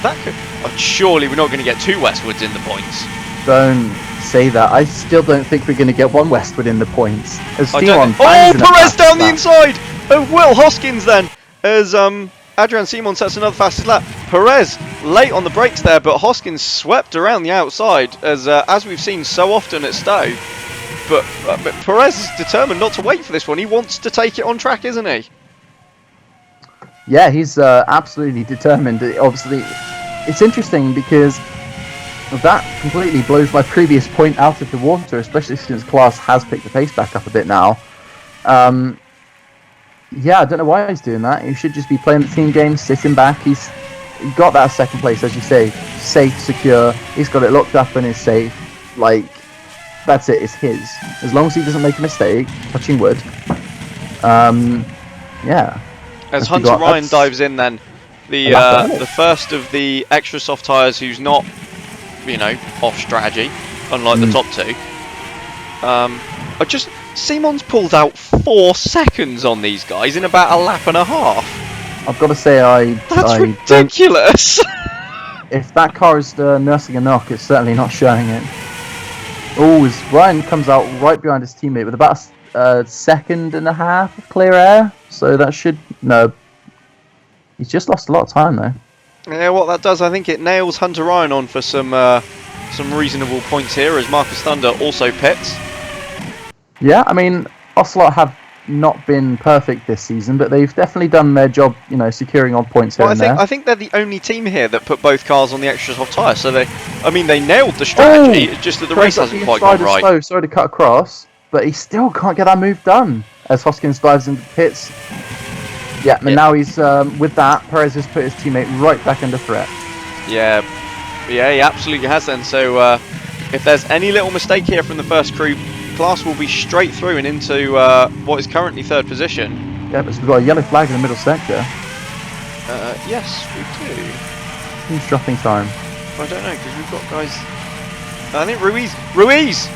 That could. Oh, surely we're not going to get 2 Westwoods in the points.
Don't say that. I still don't think we're going to get 1 Westwood in the points.
Perez down the inside of Will Hoskins then, as Adrian Simon sets another fastest lap. Perez late on the brakes there, but Hoskins swept around the outside, as we've seen so often at Stowe. But Perez is determined not to wait for this one. He wants to take it on track, isn't he?
Yeah, he's absolutely determined. Obviously, it's interesting because that completely blows my previous point out of the water, especially since Klaas has picked the pace back up a bit now. Yeah, I don't know why he's doing that. He should just be playing the team game, sitting back. He's got that second place, as you say, safe, secure. He's got it locked up and is safe. Like, that's it. It's his. As long as he doesn't make a mistake, touching wood. Yeah.
As Hunter Ryan dives in, then the first of the extra soft tyres, who's not, off strategy, unlike the top two. Simon's pulled out 4 seconds on these guys in about a lap and a half.
I've got to say,
that's ridiculous.
If that car is nursing a knock, it's certainly not showing it. Oh, as Ryan comes out right behind his teammate with about a second and a half of clear air. So that should... No. He's just lost a lot of time, though.
Yeah, what that does, I think it nails Hunter Ryan on for some reasonable points here, as Marcus Thunder also pits.
Yeah, I mean, Ocelot have not been perfect this season, but they've definitely done their job, securing on points here and there.
I think they're the only team here that put both cars on the extra soft tyre, so they nailed the strategy, it's just that the race hasn't quite gone right.
Sorry to cut across, but he still can't get that move done as Hoskins dives into the pits. Yeah, and now he's, with that, Perez has put his teammate right back under threat.
Yeah, he absolutely has then, so if there's any little mistake here from the first crew, Klaas will be straight through and into what is currently 3rd position.
Yeah, but we've got a yellow flag in the middle sector.
Yes, we do.
Who's dropping time?
I don't know, because we've got guys... I think Ruiz!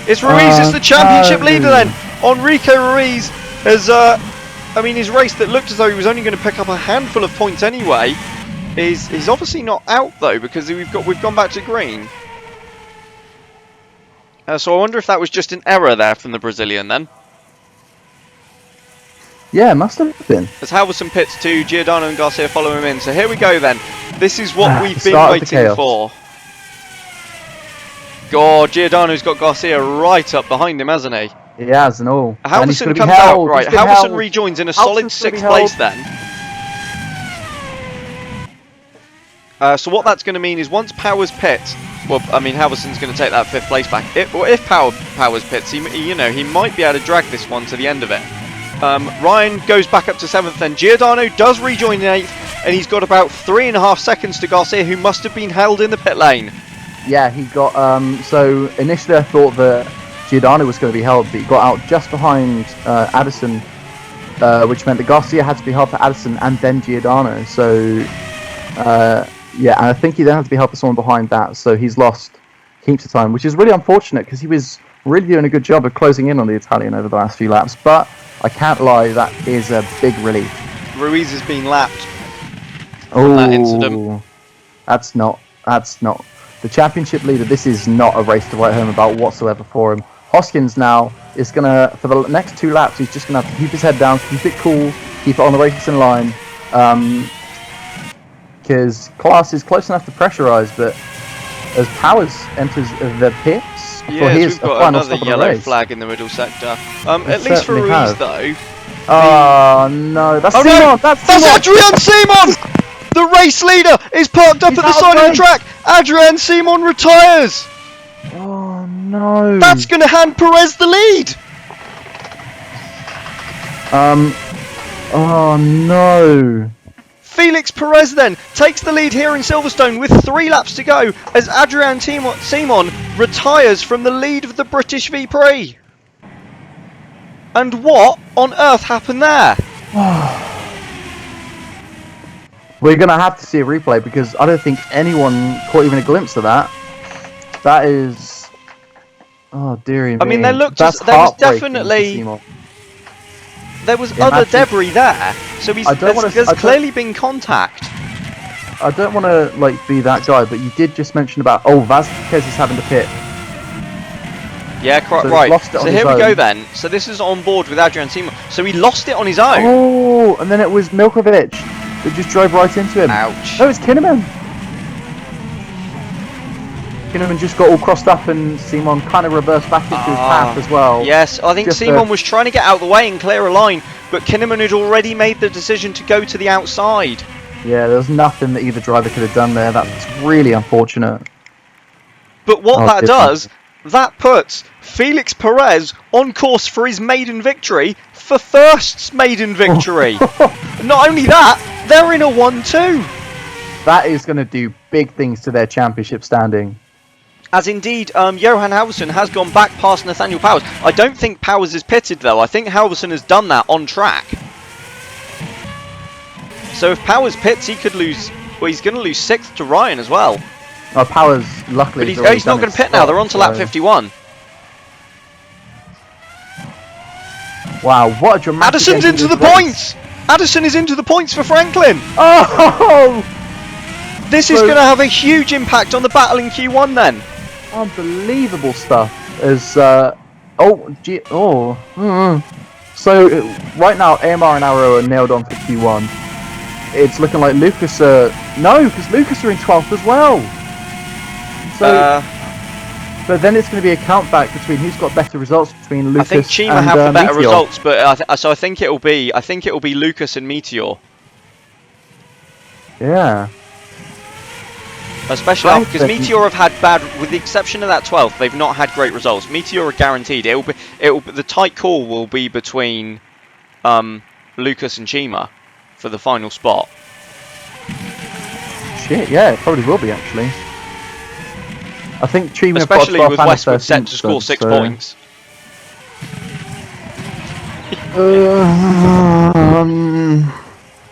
It's Ruiz is the championship leader then. Enrico Ruiz has, I mean, his race that looked as though he was only going to pick up a handful of points anyway, is obviously not out though, because we've gone back to green. So I wonder if that was just an error there from the Brazilian then.
Yeah, it must have been.
As Halverson pits to Giordano and Garcia follow him in. So here we go then. This is what we've been
Start of the
waiting
chaos.
for. God, Giordano's got Garcia right up behind him, hasn't he?
He has and all. And he's
Halverson
gonna be
comes out,
held.
right.
He's been
Halverson
held.
rejoins in a
Halverson's
solid
gonna be
6th
held.
place then. So what that's going to mean is once Powers pits, well, I mean Halverson's going to take that 5th place back. If Powers pits, he might be able to drag this one to the end of it. Ryan goes back up to 7th, then Giordano does rejoin in 8th, and he's got about 3.5 seconds to Garcia, who must have been held in the pit lane.
Yeah, he got. So initially, I thought that Giordano was going to be held, but he got out just behind Addison, which meant that Garcia had to be held for Addison and then Giordano. So yeah, and I think he then had to be held for someone behind that. So he's lost heaps of time, which is really unfortunate because he was really doing a good job of closing in on the Italian over the last few laps. But I can't lie, that is a big relief.
Ruiz has been lapped
Oh,
that incident.
That's not. The championship leader, this is not a race to write home about whatsoever for him. Hoskins now is going to, for the next 2 laps, he's just going to have to keep his head down, keep it cool, keep it on the racing line. Because Klaas is close enough to pressurise, but as Powers enters the pits for his
we've got
final
another
stop of the
yellow
race.
flag in the middle sector. At least for
certainly
Ruiz
have.
though.
Oh no, that's
Oh
Simon!
no!
That's
Adrian Simon! The race leader is parked up
He's
at the
out
side
of
of the
race.
track. Adrian Simon retires.
Oh no!
That's going to hand Perez the lead.
Oh no!
Felix Perez then takes the lead here in Silverstone with 3 laps to go as Adrian Simon retires from the lead of the British V-Prix. And what on earth happened there?
We're going to have to see a replay because I don't think anyone caught even a glimpse of that. That is... Oh, dearie me.
I mean, there was
heartbreaking for
definitely...
Simon.
There was
Imagine-
other debris there, so there's clearly been contact.
I don't want to be that guy, but you did just mention about Vazquez is having to pit.
Yeah,
So he's
right.
lost it on
So
his
here we go
own.
then. So this is on board with Adrian Simon. So he lost it on his own.
Oh, and then it was Milkovic that just drove right into him.
Ouch.
No, it's Kinnaman. Kinnaman just got all crossed up and Simon kind of reversed back into his path as well.
Yes, I think
Just
Simon was trying to get out of the way and clear a line, but Kinnaman had already made the decision to go to the outside.
Yeah, there was nothing that either driver could have done there. That's really unfortunate.
But what
Oh,
that
goodness.
does, that puts Felix Perez on course for his maiden victory, for Thirst's maiden victory. Not only that, they're in a 1-2.
That is going to do big things to their championship standing.
As indeed, Johan Halverson has gone back past Nathaniel Powers. I don't think Powers is pitted though. I think Halverson has done that on track. So if Powers pits, he could lose. Well, he's going to lose 6th to Ryan as well.
Oh, Powers, luckily,
But
has
he's not
already
going to
done
pit now. They're on to lap
so-
51.
Wow, what a dramatic
Addison's
ending
into
to
the
this race.
points. Addison is into the points for Franklin.
Oh,
This is
So-
going to have a huge impact on the battle in Q1 then.
unbelievable stuff. As So right now, AMR and Arrow are nailed on for Q1. It's looking like Lucas. Because Lucas are in 12th as well. So, but then it's going to be a count back between who's got better results between
I
Lucas
think Chima
and
have the better
Meteor.
results, but so I think it will be Lucas and Meteor,
Yeah.
especially because
Franklin-
Meteor have had bad, with the exception of that 12th, they've not had great results. Meteor are guaranteed. The tight call will be between Lucas and Chima for the final spot.
Shit, yeah, it probably will be actually. I think Chima
Especially with Westwood set to score 6 points.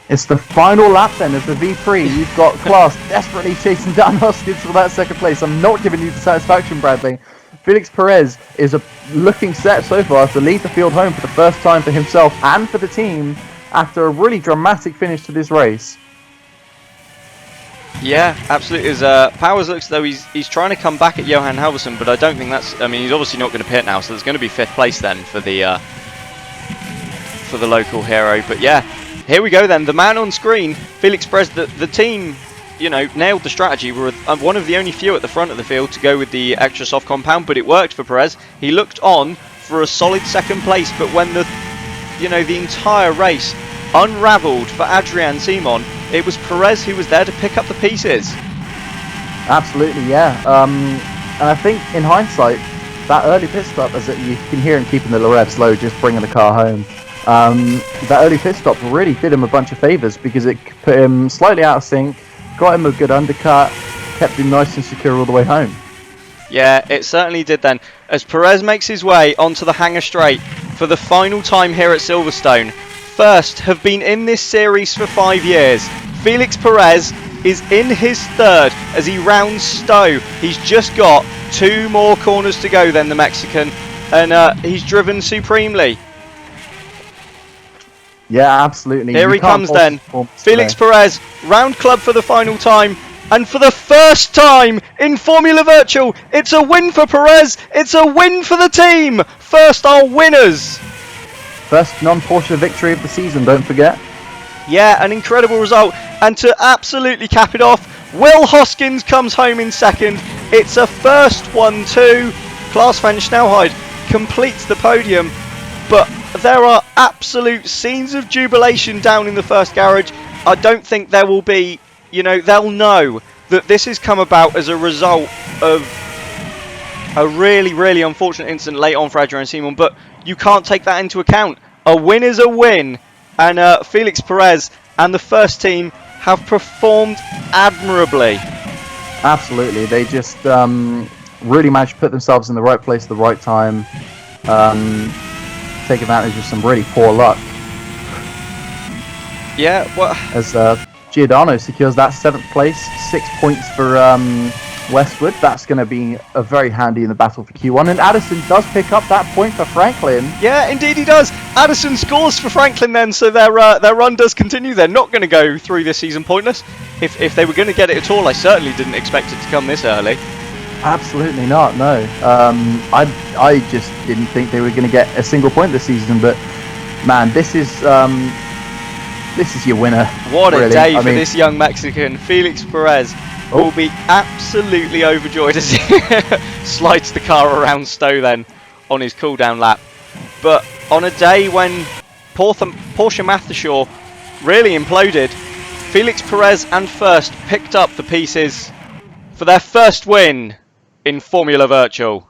It's the final lap then of the V-Prix. You've got Klaas desperately chasing down Hoskins for that 2nd place. I'm not giving you the satisfaction, Bradley. Felix Perez is looking set so far to lead the field home for the first time for himself and for the team after a really dramatic finish to this race.
Yeah, absolutely. As Powers looks though he's trying to come back at Johan Halvorsen, but I don't think that's. I mean, he's obviously not going to pit now, so there's going to be 5th place then for the local hero. But yeah, here we go then. The man on screen, Felix Perez. The team, you know, nailed the strategy. We're one of the only few at the front of the field to go with the extra soft compound, but it worked for Perez. He looked on for a solid 2nd place, but when the entire race unravelled for Adrian Simon, it was Perez who was there to pick up the pieces.
Absolutely, yeah. And I think in hindsight, that early pit stop, as you can hear him keeping the revs low, just bringing the car home, that early pit stop really did him a bunch of favours because it put him slightly out of sync, got him a good undercut, kept him nice and secure all the way home.
Yeah, it certainly did then. As Perez makes his way onto the hangar straight for the final time here at Silverstone. First have been in this series for 5 years. Felix Perez is in his 3rd as he rounds Stowe. He's just got 2 more corners to go then, the Mexican, and he's driven supremely.
Yeah, absolutely.
Here he comes then. Felix Perez, round club for the final time. And for the first time in Formula Virtual, it's a win for Perez. It's a win for the team. First our winners.
First non-Porsche victory of the season, don't forget.
Yeah, an incredible result. And to absolutely cap it off, Will Hoskins comes home in 2nd. It's a first 1-2. Klaas van Snelheid completes the podium. But there are absolute scenes of jubilation down in the first garage. I don't think there will be, they'll know that this has come about as a result of a really, really unfortunate incident late on for Adrian Simon, but you can't take that into account. A win is a win, and Felix Perez and the first team have performed admirably.
Absolutely, they just really managed to put themselves in the right place at the right time, take advantage of some really poor luck.
Yeah, well,
as Giordano secures that 7th place, 6 points for Westwood. That's going to be very handy in the battle for Q1. And Addison does pick up that point for Franklin.
Yeah, indeed he does. Addison scores for Franklin then, so their run does continue. They're not going to go through this season pointless. If they were going to get it at all, I certainly didn't expect it to come this early.
Absolutely not, no. I just didn't think they were going to get a single point this season, but man, this is your winner.
What a day for this young Mexican. Felix Perez will be absolutely overjoyed as he slides the car around Stowe then on his cool-down lap. But on a day when Porsche Matthershaw really imploded, Felix Perez and First picked up the pieces for their first win in Formula Virtual.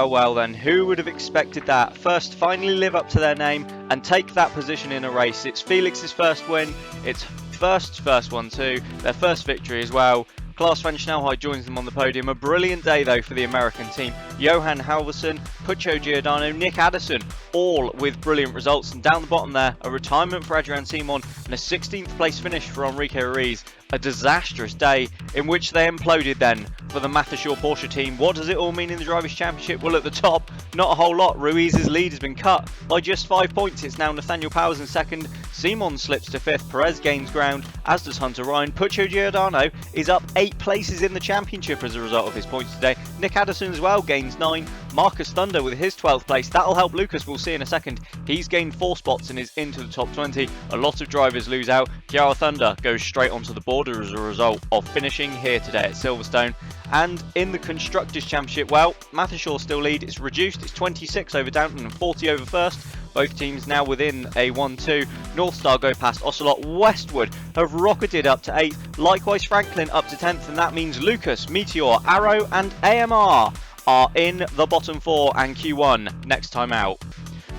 Well then, who would have expected that? First, finally live up to their name and take that position in a race. It's Felix's first win, it's first 1-2, their first victory as well. Klaas van Snelheid joins them on the podium. A brilliant day though for the American team. Johan Halverson, Puccio Giordano, Nick Addison, all with brilliant results. And down the bottom there, a retirement for Adrian Simon and a 16th place finish for Enrique Ruiz. A disastrous day in which they imploded then for the Mathishaw Porsche team. What does it all mean in the Drivers' Championship? Well, at the top, not a whole lot. Ruiz's lead has been cut by just 5 points. It's now Nathaniel Powers in second. Simon slips to fifth. Perez gains ground, as does Hunter Ryan. Puccio Giordano is up 8 places in the championship as a result of his points today. Nick Addison as well gains 9. Marcus Thunder with his 12th place. That'll help Lucas, we'll see in a second. He's gained 4 spots and is into the top 20. A lot of drivers lose out. Chiara Thunder goes straight onto the board as a result of finishing here today at Silverstone. And in the Constructors' Championship, well, Mathishaw still lead. It's reduced. It's 26 over Downton and 40 over First. Both teams now within a 1-2. North Star go past Ocelot. Westwood have rocketed up to 8th. Likewise, Franklin up to 10th. And that means Lucas, Meteor, Arrow and AMR are in the bottom 4 and Q1 next time out.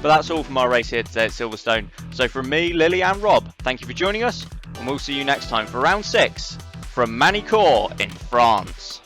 But that's all from our race here today at Silverstone. So from me, Lily and Rob, thank you for joining us. And we'll see you next time for round 6 from Manicourt in France.